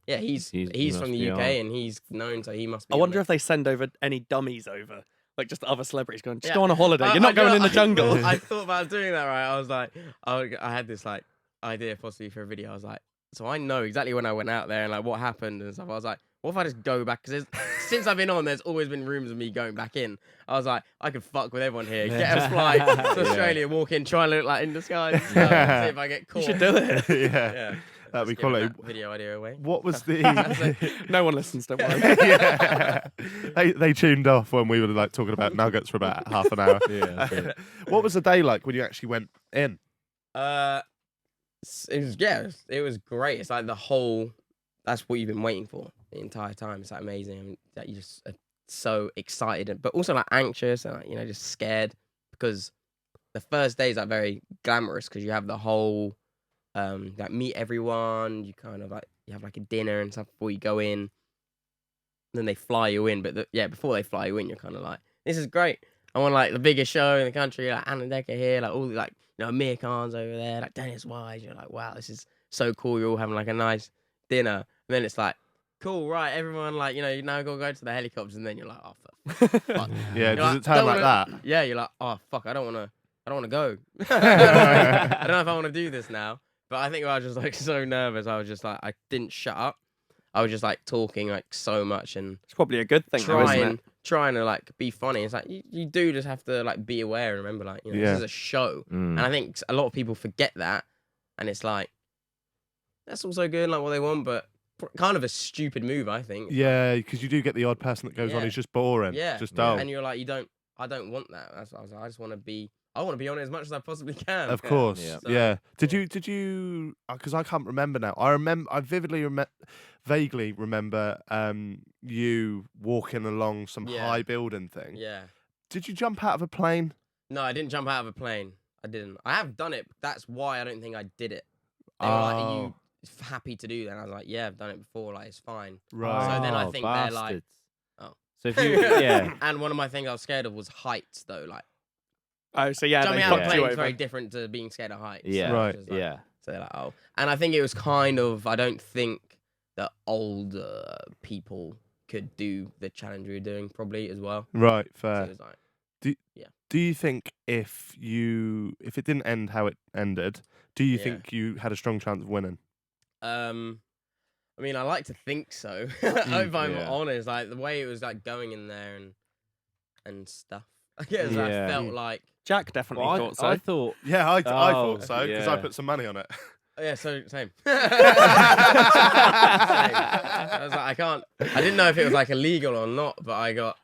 yeah, he's from the UK and he's known, so he must be. I wonder if they send over any dummies over, like just other celebrities going, just go on a holiday. You're not going in the jungle. I thought about doing that, right? I was like, I had this like idea possibly for a video. I was like, so I know exactly when I went out there and like what happened and stuff. I was like, what if I just go back? Because since I've been on, there's always been rumors of me going back in. I was like, I could fuck with everyone here. Get a flight to Australia, walk in, try and look like in disguise. See if I get caught. You should do it. Yeah. That'd be cool. Video idea away. What was the? No one listens, don't worry. Yeah. They tuned off when we were like talking about nuggets for about half an hour. Yeah. What was the day like when you actually went in? It was great. It's like the whole. That's what you've been waiting for the entire time. It's like amazing. I mean, that you just are so excited, but also like anxious and like, just scared because the first day is like very glamorous because you have the whole like meet everyone. You kind of like you have like a dinner and stuff before you go in. Then they fly you in, but before they fly you in, you're kind of like, this is great. I want like the biggest show in the country, like Anna Decker here, like all the like Amir Khan's over there, like Dennis Wise. You're like, wow, this is so cool. You're all having like a nice dinner. And then it's like, cool, right, everyone, like, you now go to the helicopters, and then you're like, oh, fuck. Yeah, You're does like, it turn like that? Yeah, you're like, oh, fuck, I don't want to go. I don't know if I want to do this now. But I think I was just, like, so nervous. I was just, like, I didn't shut up. I was just, like, talking, like, so much and... It's probably a good thing, though, isn't it? Trying to, like, be funny. It's like, you do just have to, like, be aware and remember, like, this is a show. And I think a lot of people forget that. And it's like, that's also good, like, what they want, but... Kind of a stupid move, I think. Yeah, because you do get the odd person that goes on who's just boring, just dull. And you're like, I don't want that. That's what I was like, I just want to be on it as much as I possibly can. Of course, So, Did you? Because I can't remember now. I vaguely remember you walking along some high building thing. Yeah. Did you jump out of a plane? No, I didn't jump out of a plane. I didn't. I have done it. That's why I don't think I did it. They were like, are you happy to do that? And I was like, yeah, I've done it before, like it's fine. Right. So then I think they're like, So if you And one of my things I was scared of was heights though, like so jumping they out of a fucked you plane is over. very different to being scared of heights. Yeah. So Right. it's like- Yeah. So they're like, oh. And I think it was kind of, I don't think that older people could do the challenge we were doing probably as well. Right, So fair. it was like, Do you think if it didn't end how it ended, do you Yeah. think you had a strong chance of winning? I mean, I like to think so. If I'm Yeah. honest, like the way it was like going in there and stuff. I guess I felt like Jack definitely thought so. I thought Yeah, I Oh, thought so because I yeah. put some money on it. yeah, so same. Same. I was like, I didn't know if it was like illegal or not, but I got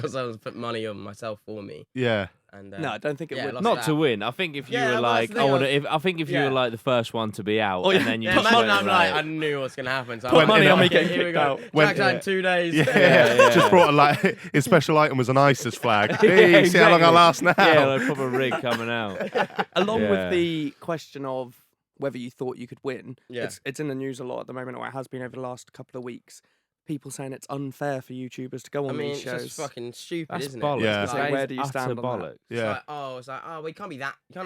someone to put money on myself for me. Yeah. And No, I don't think it yeah, would. lost not that. to win. I think if you Yeah, were well, like, that's the thing, I think if you were like the first one to be out, Oh, and then you Yeah, just imagine went I'm like, I like, knew what's gonna happen. So Put I'm money like, on me okay, getting here we kicked go. out. Jack's had 2 days. Yeah. Just brought his special item was an ISIS flag. Hey, see how long I last now. yeah, like proper rig coming out. Along Yeah. with the question of whether you thought you could win, Yeah. it's in the news a lot at the moment, or it has been over the last couple of weeks. People saying it's unfair for YouTubers to go I on mean, these it's shows. just fucking stupid, That's isn't bollocks. it? Yeah. It's Like, like, where do you Utter stand on that? bollocks. Yeah. it's like, oh, we can't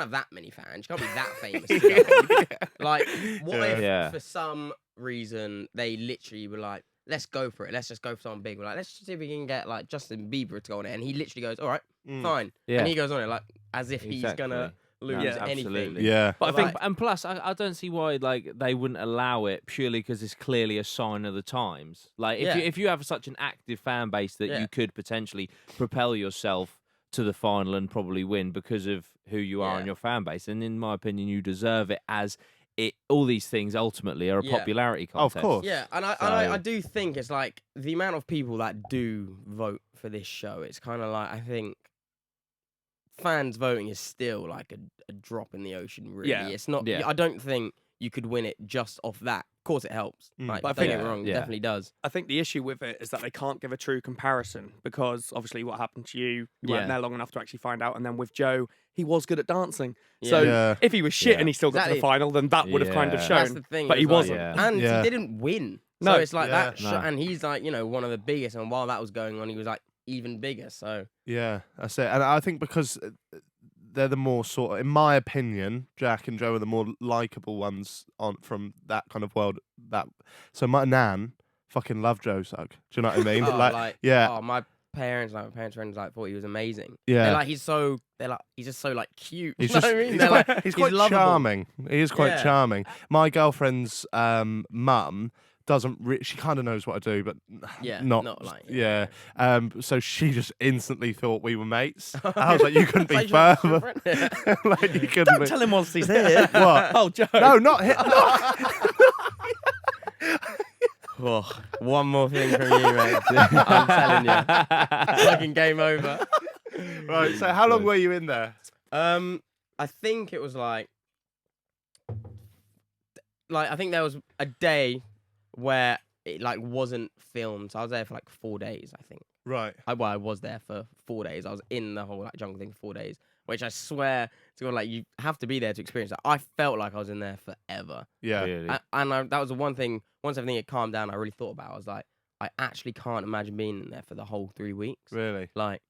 have that many fans. You can't be that famous. To go on. Like, what if Yeah. for some reason they literally were like, let's go for it. Let's just go for someone big. We're like, let's just see if we can get like Justin Bieber to go on it. And he literally goes, all right, fine. Yeah. And he goes on it like as if he's Exactly. gonna lose No, anything. absolutely. Yeah. But I But, think like, And plus, I don't see why like they wouldn't allow it purely because it's clearly a sign of the times. Like Yeah. if you have such an active fan base that Yeah. you could potentially propel yourself to the final and probably win because of who you are Yeah. and your fan base. And in my opinion, you deserve it as it. All these things ultimately are a Yeah. popularity Oh, of contest. course. Yeah, and I do think it's like the amount of people that do vote for this show. It's kind of like I think fans voting is still like a drop in the ocean. Really, Yeah. it's not. Yeah. I don't think you could win it just off that. course it helps. Mm. Like, But I don't get think- me wrong, it Yeah. definitely does. I think the issue with it is that they can't give a true comparison because obviously what happened to you weren't Yeah. there long enough to actually find out. And then with Joe, he was good at dancing. So Yeah. if he was shit Yeah. and he still got to the Exactly. final, then that would have kind of Yeah. shown. That's the thing. but it he was wasn't. like- Yeah. and Yeah. he didn't win. No. So it's like Yeah. that. No. And he's like, one of the biggest. And while that was going on, he was like even bigger. So Yeah, that's it. And I think because they're the more sort of, in my opinion, Jack and Joe are the more likable ones on from that kind of world. So my nan fucking loved Joe Sugg. Do you know what I mean? Yeah. Oh, my parents friends like thought he was amazing. Yeah. They're like, he's just so like cute. He's You know just what I mean? he's They're quite, like, he's quite lovable. charming. He is quite Yeah. charming. My girlfriend's mum doesn't she kind of knows what I do, but Yeah, not like yeah. So she just instantly thought we were mates. I was like, you couldn't be It's like further. different. Like you couldn't Don't be. tell him whilst he's here. What? Oh, Joe. No, not him. Oh, one more thing from you, mate. I'm telling you, fucking game over. Right. So how long were you in there? I think it was like I think there was a day where it like wasn't filmed. So I was there for like 4 days, I think. Right. I was there for 4 days. I was in the whole like jungle thing for 4 days, which I swear to God, like you have to be there to experience that. I felt like I was in there forever. Yeah. Really? That was the one thing. Once everything had calmed down, I really thought about. I was like, I actually can't imagine being in there for the whole 3 weeks. Really. Like,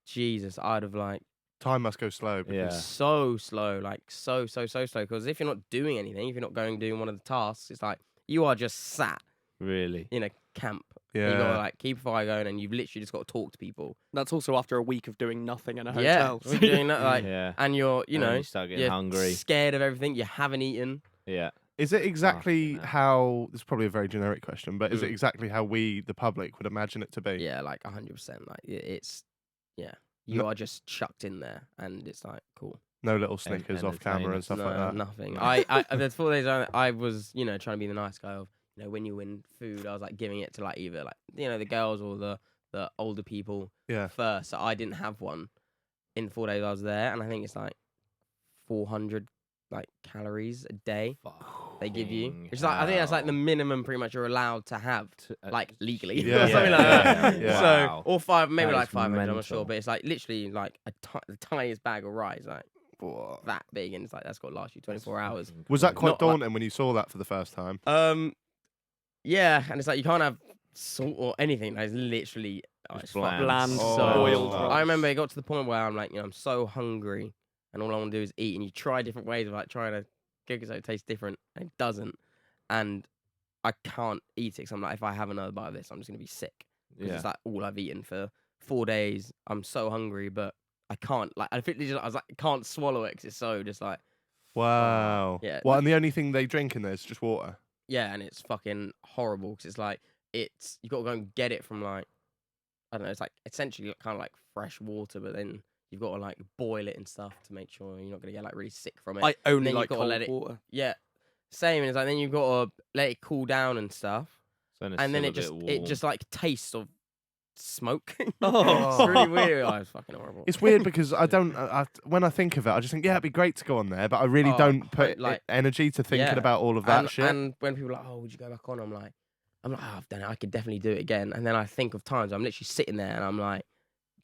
Jesus, I'd have like Time must go slow. Yeah. Because, so slow, like so slow. Because if you're not doing anything, if you're not doing one of the tasks, it's like you are just sat Really? in a camp. Yeah. You gotta like keep a fire going, and you've literally just got to talk to people. That's also after a week of doing nothing in a Yeah, hotel. we're doing that, like, Yeah. and you're, And then know, you start getting you're hungry. scared of everything. You haven't eaten. Yeah. Is it exactly hell. how? This is probably a very generic question, but is it Mm. exactly how we, the public, would imagine it to be? Yeah, like 100%. Like it's, yeah, you No- are just chucked in there, and it's like cool. No little Snickers off camera and stuff no, like that. nothing. There's 4 days I was, trying to be the nice guy of, when you win food, I was like giving it to like either like the girls or the older people Yeah. first. So I didn't have one in 4 days I was there, and I think it's like 400 like calories a day they give you. Fucking Which is like I think that's like the hell. minimum pretty much you're allowed to have, like legally, Yeah. or something like Yeah, that. yeah. So Wow. or five, maybe That like is 500. I'm not mental. sure, but it's like literally like the tiniest bag of rice, like What? that big, and it's like that's got to last you 24 hours. Was that quite Not like- daunting when you saw that for the first time? Yeah, and it's like you can't have salt or anything. Like, it's literally Just fucking bland, Oh. boiled Oh. rice. I remember it got to the point where I'm like, I'm so hungry, and all I want to do is eat. And you try different ways of like trying to cook it so it tastes different, and it doesn't. And I can't eat it. 'Cause I'm like, if I have another bite of this, I'm just gonna be sick. Because Yeah. it's like all I've eaten for 4 days. I'm so hungry, but I can't. Like, I was like, can't swallow it because it's so just like, Wow. Yeah. Well, and the only thing they drink in there is just water. yeah, and it's fucking horrible because it's like you got to go and get it from like I don't know. It's like essentially kind of like fresh water, but then you've got to like boil it and stuff to make sure you're not gonna get like really sick from it. I only then you've like gotta cold let it- water. Yeah, same. And it's like then you've got to let it cool down and stuff, and then it just like tastes of smoke. Oh. It's really weird. Oh, it's fucking horrible. It's weird because I don't. When I think of it, I just think, yeah, it'd be great to go on there, but I really Oh, don't put like- energy to thinking Yeah. about all of that and, shit. and when people are like, oh, would you go back on? I'm like, oh, I've done it. I could definitely do it again. And then I think of times I'm literally sitting there and I'm like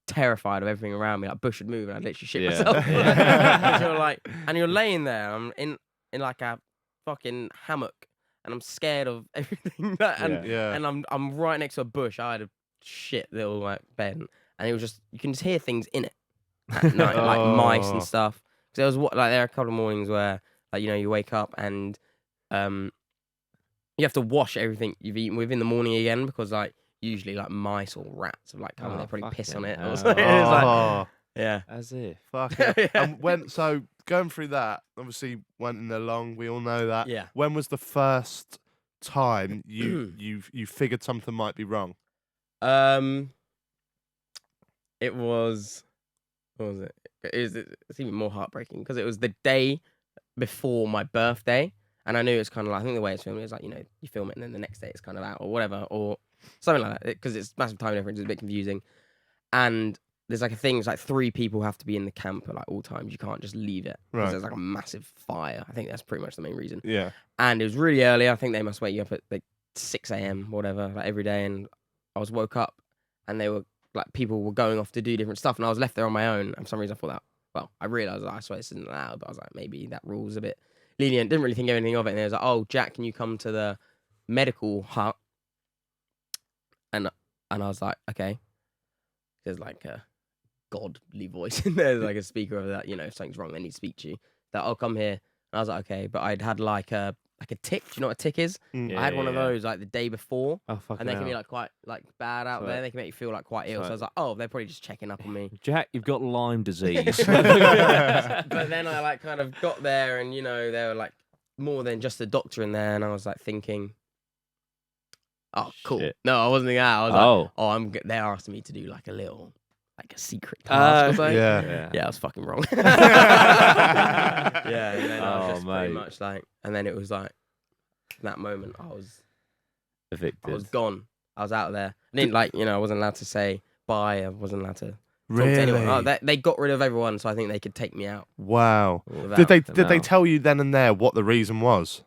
terrified of everything around me. Like bush would move and I'd literally shit Yeah. myself. Yeah. And you're like, and you're laying there. I'm in like a fucking hammock, and I'm scared of everything. And yeah. and I'm right next to a bush. I had a shit little like bed, and it was just you can just hear things in it at night, like mice Oh. and stuff. Because there are a couple of mornings where like you wake up and you have to wash everything you've eaten with in the morning again because like usually like mice or rats have like come and Oh, they probably piss on fucking it or hell. something. It's like, Oh, yeah. As if. fuck it. Yeah. And so going through that, obviously went in there long. We all know that. Yeah. When was the first time you figured something might be wrong? It was. What was it? It's even more heartbreaking because it was the day before my birthday, and I knew it's kind of like I think the way it's filmed is like you film it and then the next day it's kind of out or whatever or something like that because it's massive time difference. It's a bit confusing, and there's like a thing. It's like 3 people have to be in the camp at like all times. You can't just leave it because Right. there's like a massive fire. I think that's pretty much the main reason. Yeah. And it was really early. I think they must wake you up at like 6 a.m. whatever, like every day. And I was woke up, and they were like people were going off to do different stuff, and I was left there on my own. And for some reason, I thought that. Well, I realized I swear this isn't allowed, but I was like, maybe that rule's a bit lenient. Didn't really think anything of it. And they was like, oh, Jack, can you come to the medical hut? And I was like, okay. There's like a godly voice in there, like a speaker of that. You know, if something's wrong, they need to speak to you. That I'll come here. And I was like, okay. But I'd had like a tick. Do you know what a tick is? Mm. I had one of those like the day before, Oh, fucking and they can be hell. like quite like bad out So- there. They can make you feel like quite ill. So I was like, oh, they're probably just checking up on me. Jack, you've got Lyme disease. But then I like kind of got there, and you know there were like more than just a doctor in there, and I was like thinking, oh, cool. Shit. No, I wasn't thinking that. I was like, oh, they're asking me to do like a secret task or something. Yeah. Yeah, I was fucking wrong. Yeah, and then I was Oh, just pretty mate. much like, and then it was like that moment I was Evicted. gone. I was out of there. I didn't like, I wasn't allowed to say bye. I wasn't allowed to talk to anyone. Really? Oh, they got rid of everyone, so I think they could take me out. Wow. without- Did they hell. tell you then and there what the reason was?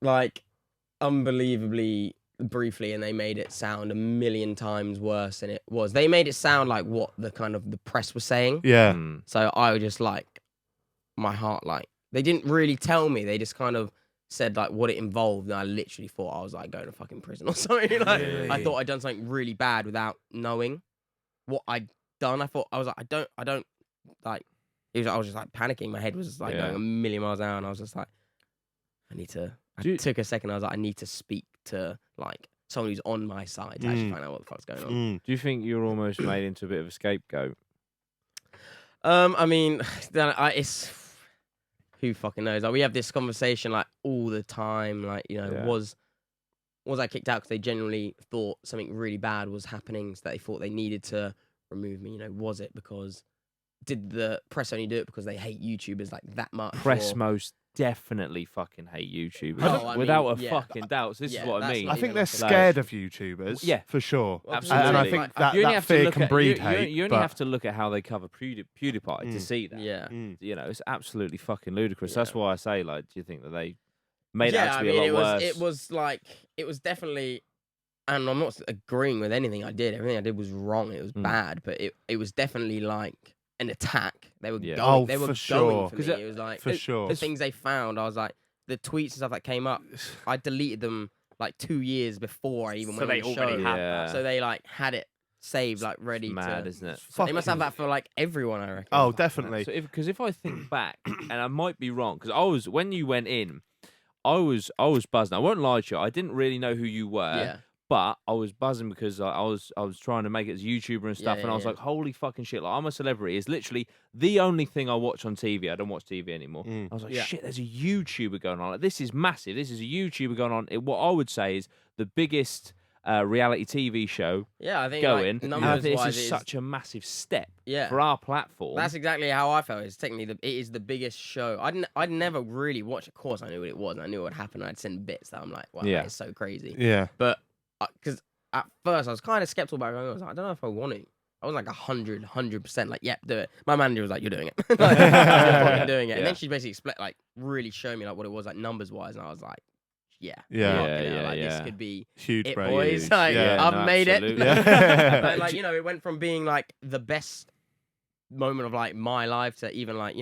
Like unbelievably briefly, and they made it sound a million times worse than it was. They made it sound like what the kind of the press was saying. Yeah. Mm. So I was just like, my heart, like, they didn't really tell me. They just kind of said like what it involved, and I literally thought I was like going to fucking prison or something. Like, Really? I thought I'd done something really bad without knowing what I'd done. I was like, I don't like. I was just like panicking. My head was just like Yeah. going a million miles an hour, and I was just like, I took a second. I was like, I need to speak to like someone who's on my side to actually find out what the fuck's going on. Mm. Do you think you're almost made into a bit of a scapegoat? I mean, it's who fucking knows. Like, we have this conversation like all the time. Like, Yeah. was I kicked out because they genuinely thought something really bad was happening, so that they thought they needed to remove me? Was it because did the press only do it because they hate YouTubers like that much? Press or- most definitely fucking hate YouTubers. No, I Without mean, a yeah, fucking but- doubt. This yeah, is what I that's mean. not I think even they're like a- scared of YouTubers. Yeah. For sure. Well, Absolutely. And I absolutely. think that, You only that have to fear look can at, breed you, hate. you only but- have to look at how they cover PewDiePie to see that. Yeah. Mm. It's absolutely fucking ludicrous. Yeah. That's why I say, like, do you think that they made it Yeah, out to I be mean, a lot worse? it was definitely, and I'm not agreeing with anything I did. Everything I did was wrong. It was bad, but it was definitely like an attack. They were Yeah. going. Oh, they were for going sure. for 'Cause me. It was like For sure. the things they found. I was like, the tweets and stuff that came up. I deleted them like 2 years before I even So went they on the already show. had Yeah. that. So they like had it saved, like ready It's mad, to. isn't it? They must have that for like everyone, I reckon. Oh, Fuck, definitely. So because if I think back, and I might be wrong, because when you went in, I was buzzing. I won't lie to you. I didn't really know who you were. Yeah. But I was buzzing because I was trying to make it as a YouTuber and stuff, Yeah, and I was yeah. like, holy fucking shit! Like, I'm a Celebrity is literally the only thing I watch on TV. I don't watch TV anymore. Mm. I was like, Yeah. shit, there's a YouTuber going on. Like, this is massive. This is a YouTuber going on. What I would say is the biggest reality TV show Yeah, I think going. like, and numbers this wise, is such a massive step yeah. for our platform. That's exactly how I felt. It's technically it is the biggest show. I'd never really watched. Of course, I knew what it was. And I knew what happened. I'd seen bits that I'm like, wow, Yeah. that is so crazy. Yeah. But because at first I was kind of skeptical about it. I was like, I don't know if I want to. I was like 100%. Like, yep, do it. My manager was like, you're doing it. Like, you're fucking doing it. And Yeah. then she basically really showed me like what it was like numbers wise, and I was like, yeah, Yeah. fucking hell, like, this Yeah. could be Huge, it, bro. boys. Huge. Like, Yeah. I've no, made absolutely. it. Yeah. But like, it went from being like the best moment of like my life to even like,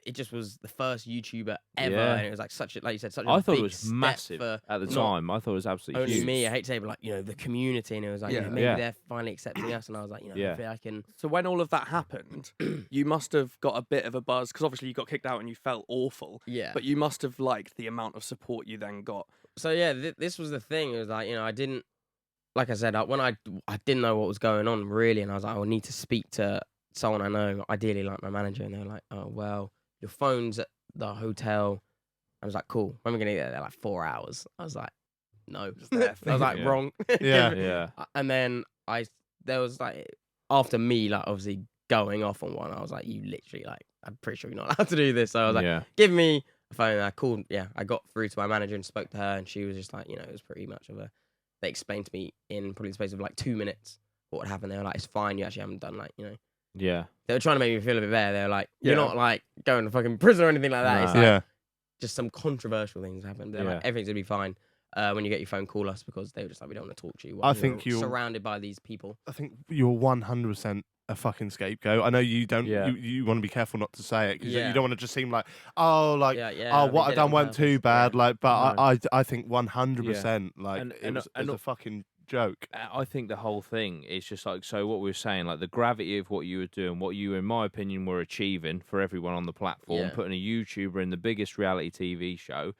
it just was the first YouTuber ever, Yeah. and it was like such a, like you said, such a I thought big it was step massive for at the not time. I thought it was absolutely only huge. me. I hate to say, but like, the community, and it was like, Yeah. maybe Yeah. they're finally accepting us, and I was like, Yeah. hopefully I can. So when all of that happened, you must have got a bit of a buzz because obviously you got kicked out and you felt awful. Yeah. But you must have liked the amount of support you then got. So yeah, this was the thing. It was like, I didn't, like I said, when I didn't know what was going on really, and I was like, I need to speak to someone I know, ideally like my manager, and they were like, oh well, your phone's at the hotel. I was like, cool. When are we gonna get there? Like 4 hours. I was like, no. there I was like, Yeah. wrong. Yeah. Yeah. And then there was like, after me, like obviously going off on one, I was like, you literally like, I'm pretty sure you're not allowed to do this. So I was like, yeah. give me a phone. And I called, I got through to my manager and spoke to her, and she was just like, it was pretty much of a, they explained to me in probably the space of like 2 minutes what would happen. They were like, it's fine. You actually haven't done like, Yeah. they were trying to make me feel a bit better. They were like, you're Yeah. not like going to fucking prison or anything like that. It's No. like Yeah. just some controversial things happen. They're like, everything's gonna be fine. When you get your phone, call us, because they were just like, we don't want to talk to you. I think you're you're- surrounded by these people. I think you're 100% a fucking scapegoat. I know you don't. Yeah. You want to be careful not to say it because Yeah. you don't want to just seem like, oh, like, Yeah, oh, they what I did it done on weren't too purpose. bad. Yeah. Like, but No. I think 100% like And- it and- was and- a fucking joke. I think the whole thing is just like, so what we were saying, like the gravity of what you were doing, what you, in my opinion, were achieving for everyone on the platform, Yeah. putting a YouTuber in the biggest reality TV show.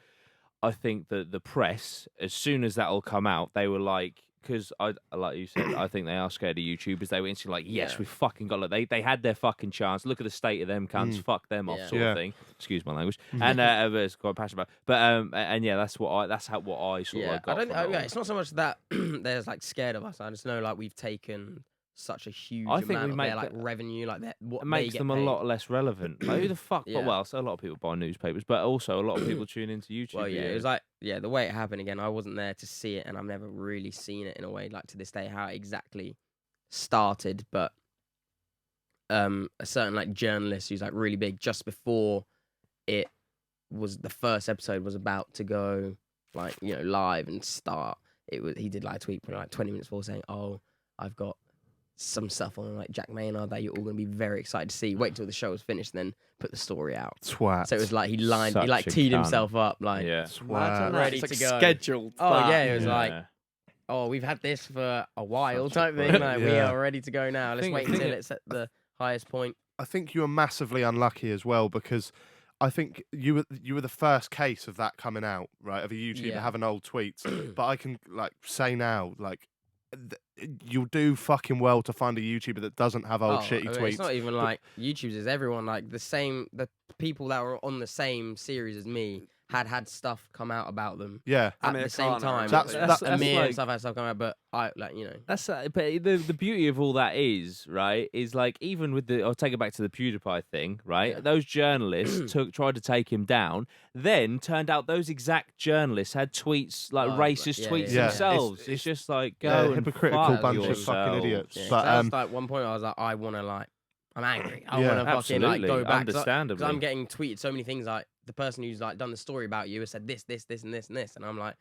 I think that the press, as soon as that all come out, they were like, because like you said, I think they are scared of YouTubers. They were instantly like, yes, Yeah. we fucking got it. They had their fucking chance. Look at the state of them cunts. Fuck them off, Yeah. sort Yeah. of thing. Excuse my language. And but it's quite passionate about. But and yeah, that's what I sort of like got I don't. from it all. It's not so much that they're like scared of us. I just know like we've taken such a huge I think amount we of make their like the- revenue, like that. What It they makes get them a paid. lot less relevant. Like, who the fuck? Yeah. But well, so a lot of people buy newspapers, but also a lot of people tune into YouTube. Well, yeah, it videos. was like, the way it happened again, I wasn't there to see it, and I've never really seen it in a way, like to this day, how it exactly started. But a certain like journalist who's like really big, just before it was the first episode was about to go like live and start, he did like a tweet probably like 20 minutes before saying, "Oh, I've got some stuff on like Jack Maynard that you're all gonna be very excited to see. Wait till the show is finished, then put the story out." Twat. So it was like he like Such a teed cunt. himself up like. yeah. Twat. Ready It's to like go. scheduled. Oh that. yeah, it was like, Yeah. oh, we've had this for a while Such a type thing. prick. Like we Yeah. are ready to go now. Let's Think- wait think until it- it's at the highest point. I think you were massively unlucky as well because I think you were the first case of that coming out, right? Of a YouTuber Yeah. having old tweets. But I can like say now, like you'll do fucking well to find a YouTuber that doesn't have old shitty I mean, tweets. It's not even like YouTubers, it's everyone. Like the people that were on the same series as me had stuff come out about them Yeah. at Amir the same Khan, time. That's- that's Amir like- and stuff had stuff come out, but I That's but the beauty of all that is right is like even with I'll take it back to the PewDiePie thing, right? Yeah. Those journalists tried to take him down. Then turned out those exact journalists had tweets like racist yeah, tweets yeah. themselves. It's- It's just like go Yeah, and hypocritical fuck bunch of fucking yourselves. idiots. Yeah, But, that's like one point I was like, I want to like, I'm angry. I Yeah. want to fucking like Absolutely, go back. understandably. Because I'm getting tweeted so many things like the person who's like done the story about you has said this, this, this, and this, and this, and I'm like,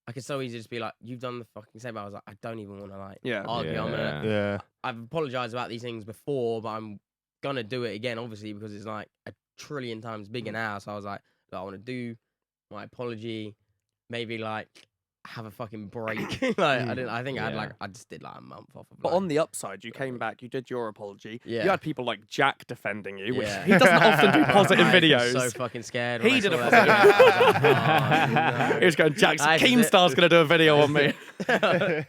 I could so easily just be like, you've done the fucking same. But I was like, I don't even want to like argue. I'm gonna. Yeah. I've apologized about these things before, but I'm gonna do it again, obviously, because it's like a trillion times bigger now. So I was like, I want to do my apology, maybe like have a fucking break. Like I didn't. I think I just did like a month off of. But like, on the upside, you came back, you did your apology. Yeah. You had people like Jack defending you, which Yeah. he doesn't often do positive I was videos. so fucking scared. when He I did saw a that fucking- video. I was like, oh, He was going, Jack's I did it. Keemstar's going to do a video on me.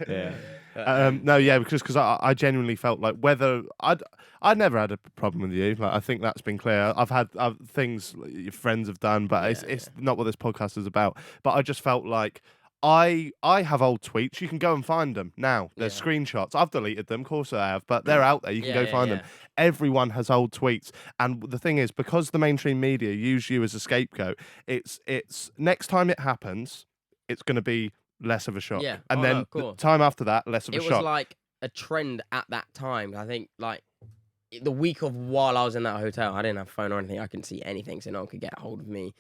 Yeah. No, yeah, because I genuinely felt like whether I'd never had a problem with you. Like I think that's been clear. I've had things your friends have done, but it's not what this podcast is about. But I just felt like I have old tweets. You can go and find them now. There's Yeah. screenshots. I've deleted them, of course I have, but they're out there. You can go find them. Everyone has old tweets, and the thing is, because the mainstream media use you as a scapegoat, it's next time it happens, it's going to be less of a shock. Yeah. And Oh, then no, of the course. time after that, less of a It was shock. like a trend at that time. I think like the week of while I was in that hotel, I didn't have a phone or anything. I couldn't see anything, so no one could get a hold of me.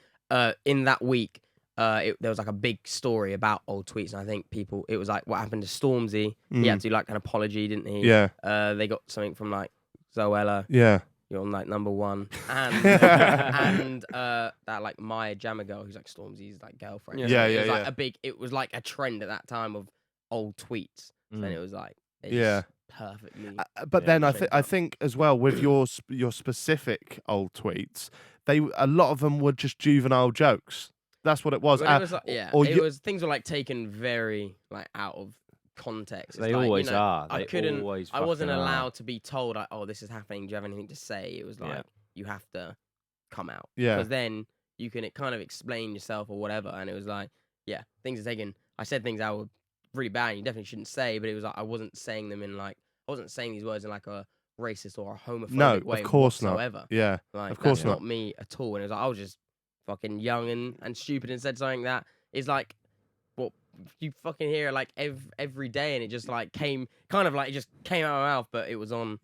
In that week, there was like a big story about old tweets, and I think it was like what happened to Stormzy. He had to do like an apology, didn't he? Yeah. They got something from like Zoella. Yeah. You're on like number one, and that like Maya Jama girl, who's like Stormzy's like girlfriend. Yeah. Yeah, it yeah, was like yeah. it was like a trend at that time of old tweets. So then it was like, it Yeah. just perfectly. But Yeah, then I shaped I up. think as well with your specific old tweets, a lot of them were just juvenile jokes. That's what it was. But it was like, or it you- was things were like taken very like out of context. It's They like, always are. I They couldn't. always I wasn't fucking are. allowed to be told like, oh, this is happening. Do you have anything to say? It was like Yeah. you have to come out. Yeah. Because then you can kind of explain yourself or whatever. And it was like, yeah, things are taken. I said things that were really bad. And you definitely shouldn't say. But it was like I wasn't saying them in like I wasn't saying these words in like a racist or a homophobic No, of way course not. whatsoever. Yeah. Like, Of course that's not. not me at all. And it was like I was just fucking young and stupid and said something that is like what you fucking hear it like every day, and it just like came kind of like it just came out of my mouth, but it was on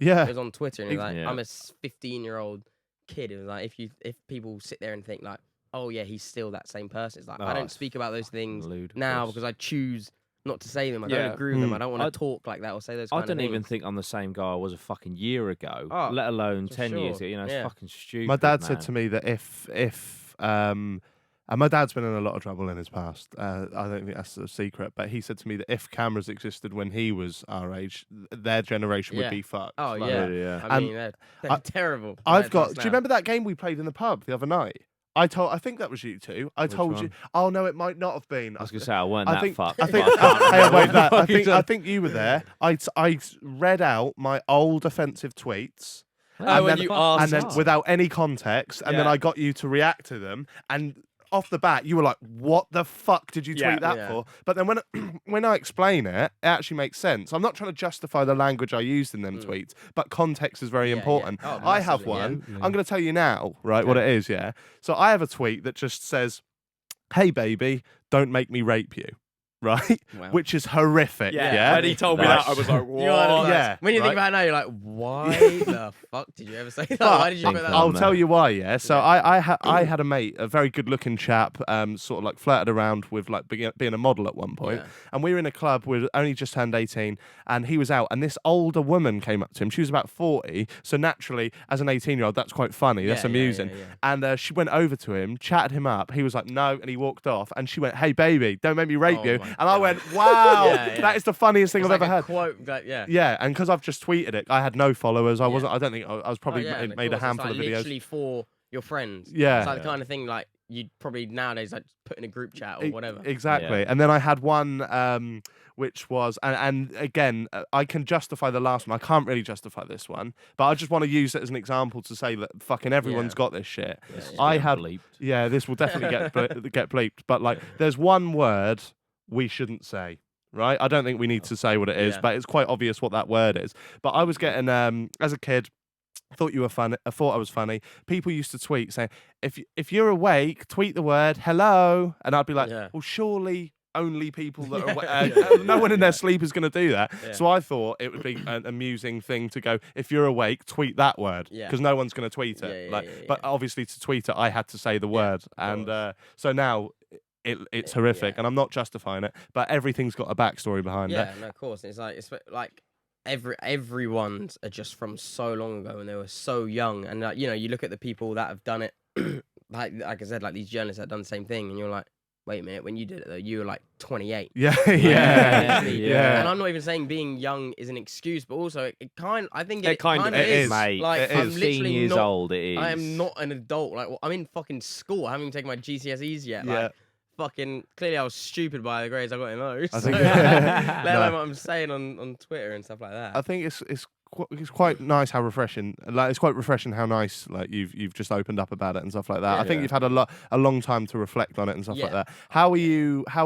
Twitter, and it was like Yeah. I'm a 15-year-old kid. It was like if people sit there and think like, oh yeah, he's still that same person. It's like I don't speak about those things now because I choose not to say them. I don't agree with them. I don't want to talk like that or say those kind I don't of even things. think I'm the same guy I was a fucking year ago, Oh, let alone for 10 years sure. ago. You know, it's Yeah. fucking stupid. My dad man. said to me that and my dad's been in a lot of trouble in his past. I don't think that's a secret, but he said to me that if cameras existed when he was our age, their generation would Yeah. be fucked. Oh Like, yeah, Really, yeah. I mean they're terrible. I've compared to us got. Do now. you remember that game we played in the pub the other night? I think that was you two. I told you. one? Oh no, it might not have been. I was going to say I weren't I that think. fucked. I think. but I can't Hey, remember wait, that. what you I done. think you were there. I read out my old offensive tweets. Oh, and when then, you and asked. then without any context, and then Yeah. I got you to react to them, and off the bat you were like, "What the fuck did you tweet Yeah. that Yeah. for?" But then when I explain it, it actually makes sense. I'm not trying to justify the language I used in them tweets, but context is very Yeah, yeah. important. Oh, I have massively, yeah. one. I'm going to tell you now, right? What it is, yeah. So I have a tweet that just says, "Hey baby, don't make me rape you." Right, Wow. which is horrific. Yeah. Yeah, When he told me that, I was like, what? You know, like, Yeah, when you think right. about it now, you're like, why the fuck did you ever say that? But Why did you put that? I'll on tell there? you why. Yeah. So Yeah. I had a mate, a very good looking chap, sort of like flirted around with like being a model at one point, Yeah. and we were in a club. We only just turned 18, and he was out, and this older woman came up to him. She was about 40, so naturally, as an 18-year-old, that's quite funny. That's Yeah, yeah, amusing. yeah. And she went over to him, chatted him up. He was like, "No," and he walked off. And she went, "Hey baby, don't make me rape Oh you." my And I God. went, "Wow, Yeah, yeah. that is the funniest thing It's I've like ever a heard." quote, like, yeah. Yeah, and because I've just tweeted it, I had no followers. I wasn't. I don't think I was probably Oh, yeah, and of made a course, it's, handful like, of videos. literally for your friends. Yeah. It's like the kind of thing like you'd probably nowadays like put in a group chat or whatever. Exactly. Yeah. And then I had one which was, and again, I can justify the last one. I can't really justify this one, but I just want to use it as an example to say that fucking everyone's Yeah. got this shit. Yeah, This is yeah. I getting had- bleeped. Yeah, this will definitely get bleeped. But like, there's one word we shouldn't say. Right? I don't think we need to say what it is, Yeah. but it's quite obvious what that word is. But I was getting, as a kid, thought you were funny. I thought I was funny. People used to tweet saying, "If you're awake, tweet the word hello," and I'd be like, Yeah. "Well, surely only people that are awake. Yeah. No one in their sleep is going to do that." Yeah. So I thought it would be an amusing thing to go, "If you're awake, tweet that word," Yeah. because no one's going to tweet it. Yeah, yeah, like, yeah, but yeah. obviously to tweet it, I had to say the word, and course. so now. It's horrific, Yeah. and I'm not justifying it, but everything's got a backstory behind Yeah, it. no, of course. It's like everyone's are just from so long ago when they were so young, and like, you know, you look at the people that have done it, like I said, like these journalists that have done the same thing, and you're like, wait a minute, when you did it though, you were like 28. Yeah, Yeah, yeah, yeah. And I'm not even saying being young is an excuse, but also I think It it kind kind of of is. is. Mate, Like it I'm is. 15 literally years not. old, it is. I am not an adult. Like I'm in fucking school. I haven't even taken my GCSEs yet. Yeah. Like fucking clearly I was stupid by the grades I got in those. I think- so, let No. alone what I'm saying on Twitter and stuff like that. I think it's quite nice how refreshing. Like it's quite refreshing how nice like you've just opened up about it and stuff like that. Yeah. I think you've had a long time to reflect on it and stuff like Yeah. that. How are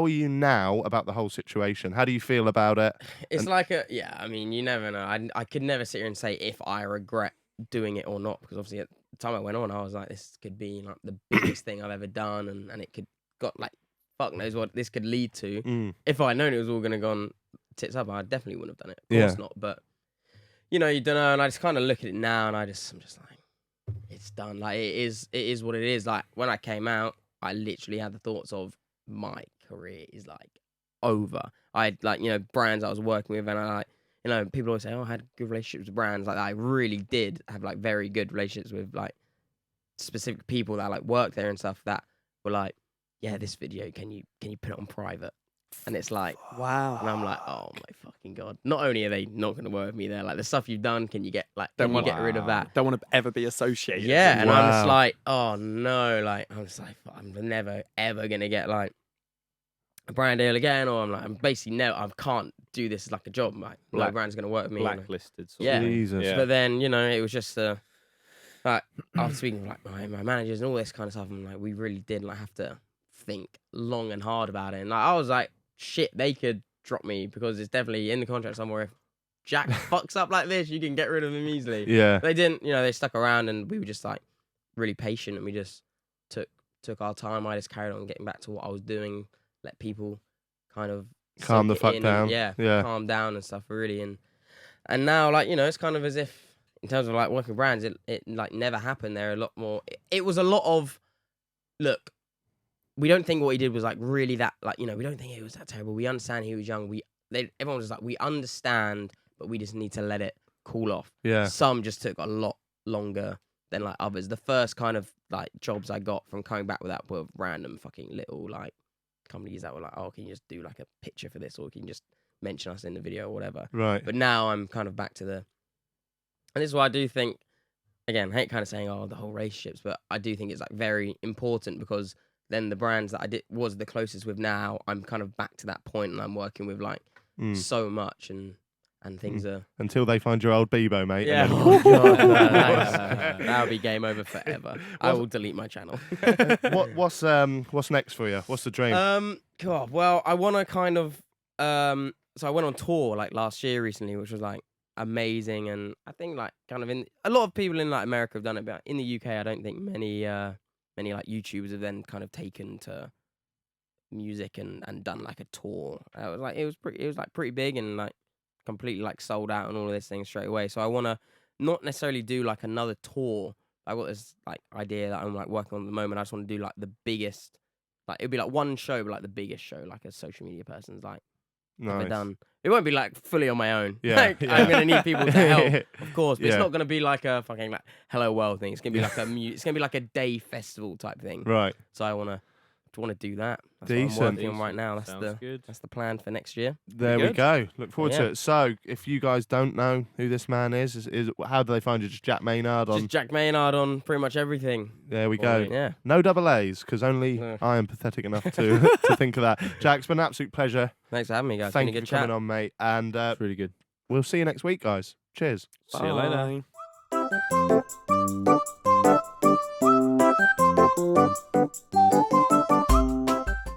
you now about the whole situation? How do you feel about it? It's like I mean, you never know. I could never sit here and say if I regret doing it or not, because obviously at the time I went on, I was like, this could be like the biggest thing I've ever done, and it could got like fuck knows what this could lead to. Mm. If I'd known it was all gonna go on tits up, I definitely wouldn't have done it. Of Yeah. course not. But you know, you don't know, and I just kind of look at it now, and I'm just like, it's done. Like it is what it is. Like when I came out, I literally had the thoughts of my career is like over. I had like, you know, brands I was working with, and I like, you know, people always say, oh, I had good relationships with brands. Like I really did have like very good relationships with like specific people that like worked there and stuff that were like, yeah, this video, can you put it on private? And it's like, Wow. and I'm like, oh my fucking God. Not only are they not going to work with me there, like the stuff you've done, can you get get rid of that? Don't want to ever be associated. Yeah, with and it. I'm just Wow. like, oh no, like I'm just like, I'm never ever gonna get like a brand deal again, or I'm basically never, I can't do this as like a job. Like no Black- brand's gonna work with me. Blacklisted. Sort Yeah. of thing. Jesus. Yeah. But then, you know, it was just like after speaking with like my managers and all this kind of stuff, I'm like, we really did like have to think long and hard about it. And like I was like, shit, they could drop me because it's definitely in the contract somewhere. If Jack fucks up like this, you can get rid of him easily. Yeah. They didn't, you know, they stuck around, and we were just like really patient, and we just took our time. I just carried on getting back to what I was doing, let people kind of Calm the soak it fuck in down. and, Yeah. calm down and stuff really. And now, like, you know, it's kind of as if in terms of like working brands, it like never happened. There are a lot more. It was a lot of, look, we don't think what he did was like really that, like, you know, we don't think it was that terrible. We understand he was young. Everyone was like, we understand, but we just need to let it cool off. Yeah. Some just took a lot longer than like others. The first kind of like jobs I got from coming back with that were random fucking little like companies that were like, oh, can you just do like a picture for this, or can you just mention us in the video or whatever. Right. But now I'm kind of back to and this is why I do think, again, I hate kind of saying, oh, the whole relationships, but I do think it's like very important, because then the brands that I was the closest with now, I'm kind of back to that point and I'm working with like so much and things are... Until they find your old Bebo, mate. Yeah. And Oh, God, that'll be game over forever. I will delete my channel. what's next for you? What's the dream? God, well, I want to kind of... so I went on tour like last year recently, which was like amazing, and I think like kind of a lot of people in like America have done it, but in the UK I don't think many like YouTubers have then kind of taken to music and done like a tour. It was like pretty big and like completely like sold out and all of this things straight away. So I want to not necessarily do like another tour. I got this like idea that I'm like working on at the moment. I just want to do like the biggest, like it'd be like one show, but like the biggest show, like a social media person's like ever done. It won't be like fully on my own. Yeah, Like, yeah. I'm gonna need people to help, of course. But Yeah. it's not gonna be like a fucking like Hello World thing. It's gonna be like it's gonna be like a day festival type thing. Right. So I wanna do that. That's Decent. what I'm working on right now. Sounds good. That's the plan for next year. There we good. go. Look forward to Yeah. it. So, if you guys don't know who this man is how do they find you? Just Jack Maynard on. Just Jack Maynard on pretty much everything. There we go. Yeah. No double A's, because only No. I am pathetic enough to to think of that. Jack, it's been an absolute pleasure. Thanks for having me, guys. Thank Been a you good for chat. coming on, mate. And It's really good. we'll see you next week, guys. Cheers. See you later. Bye.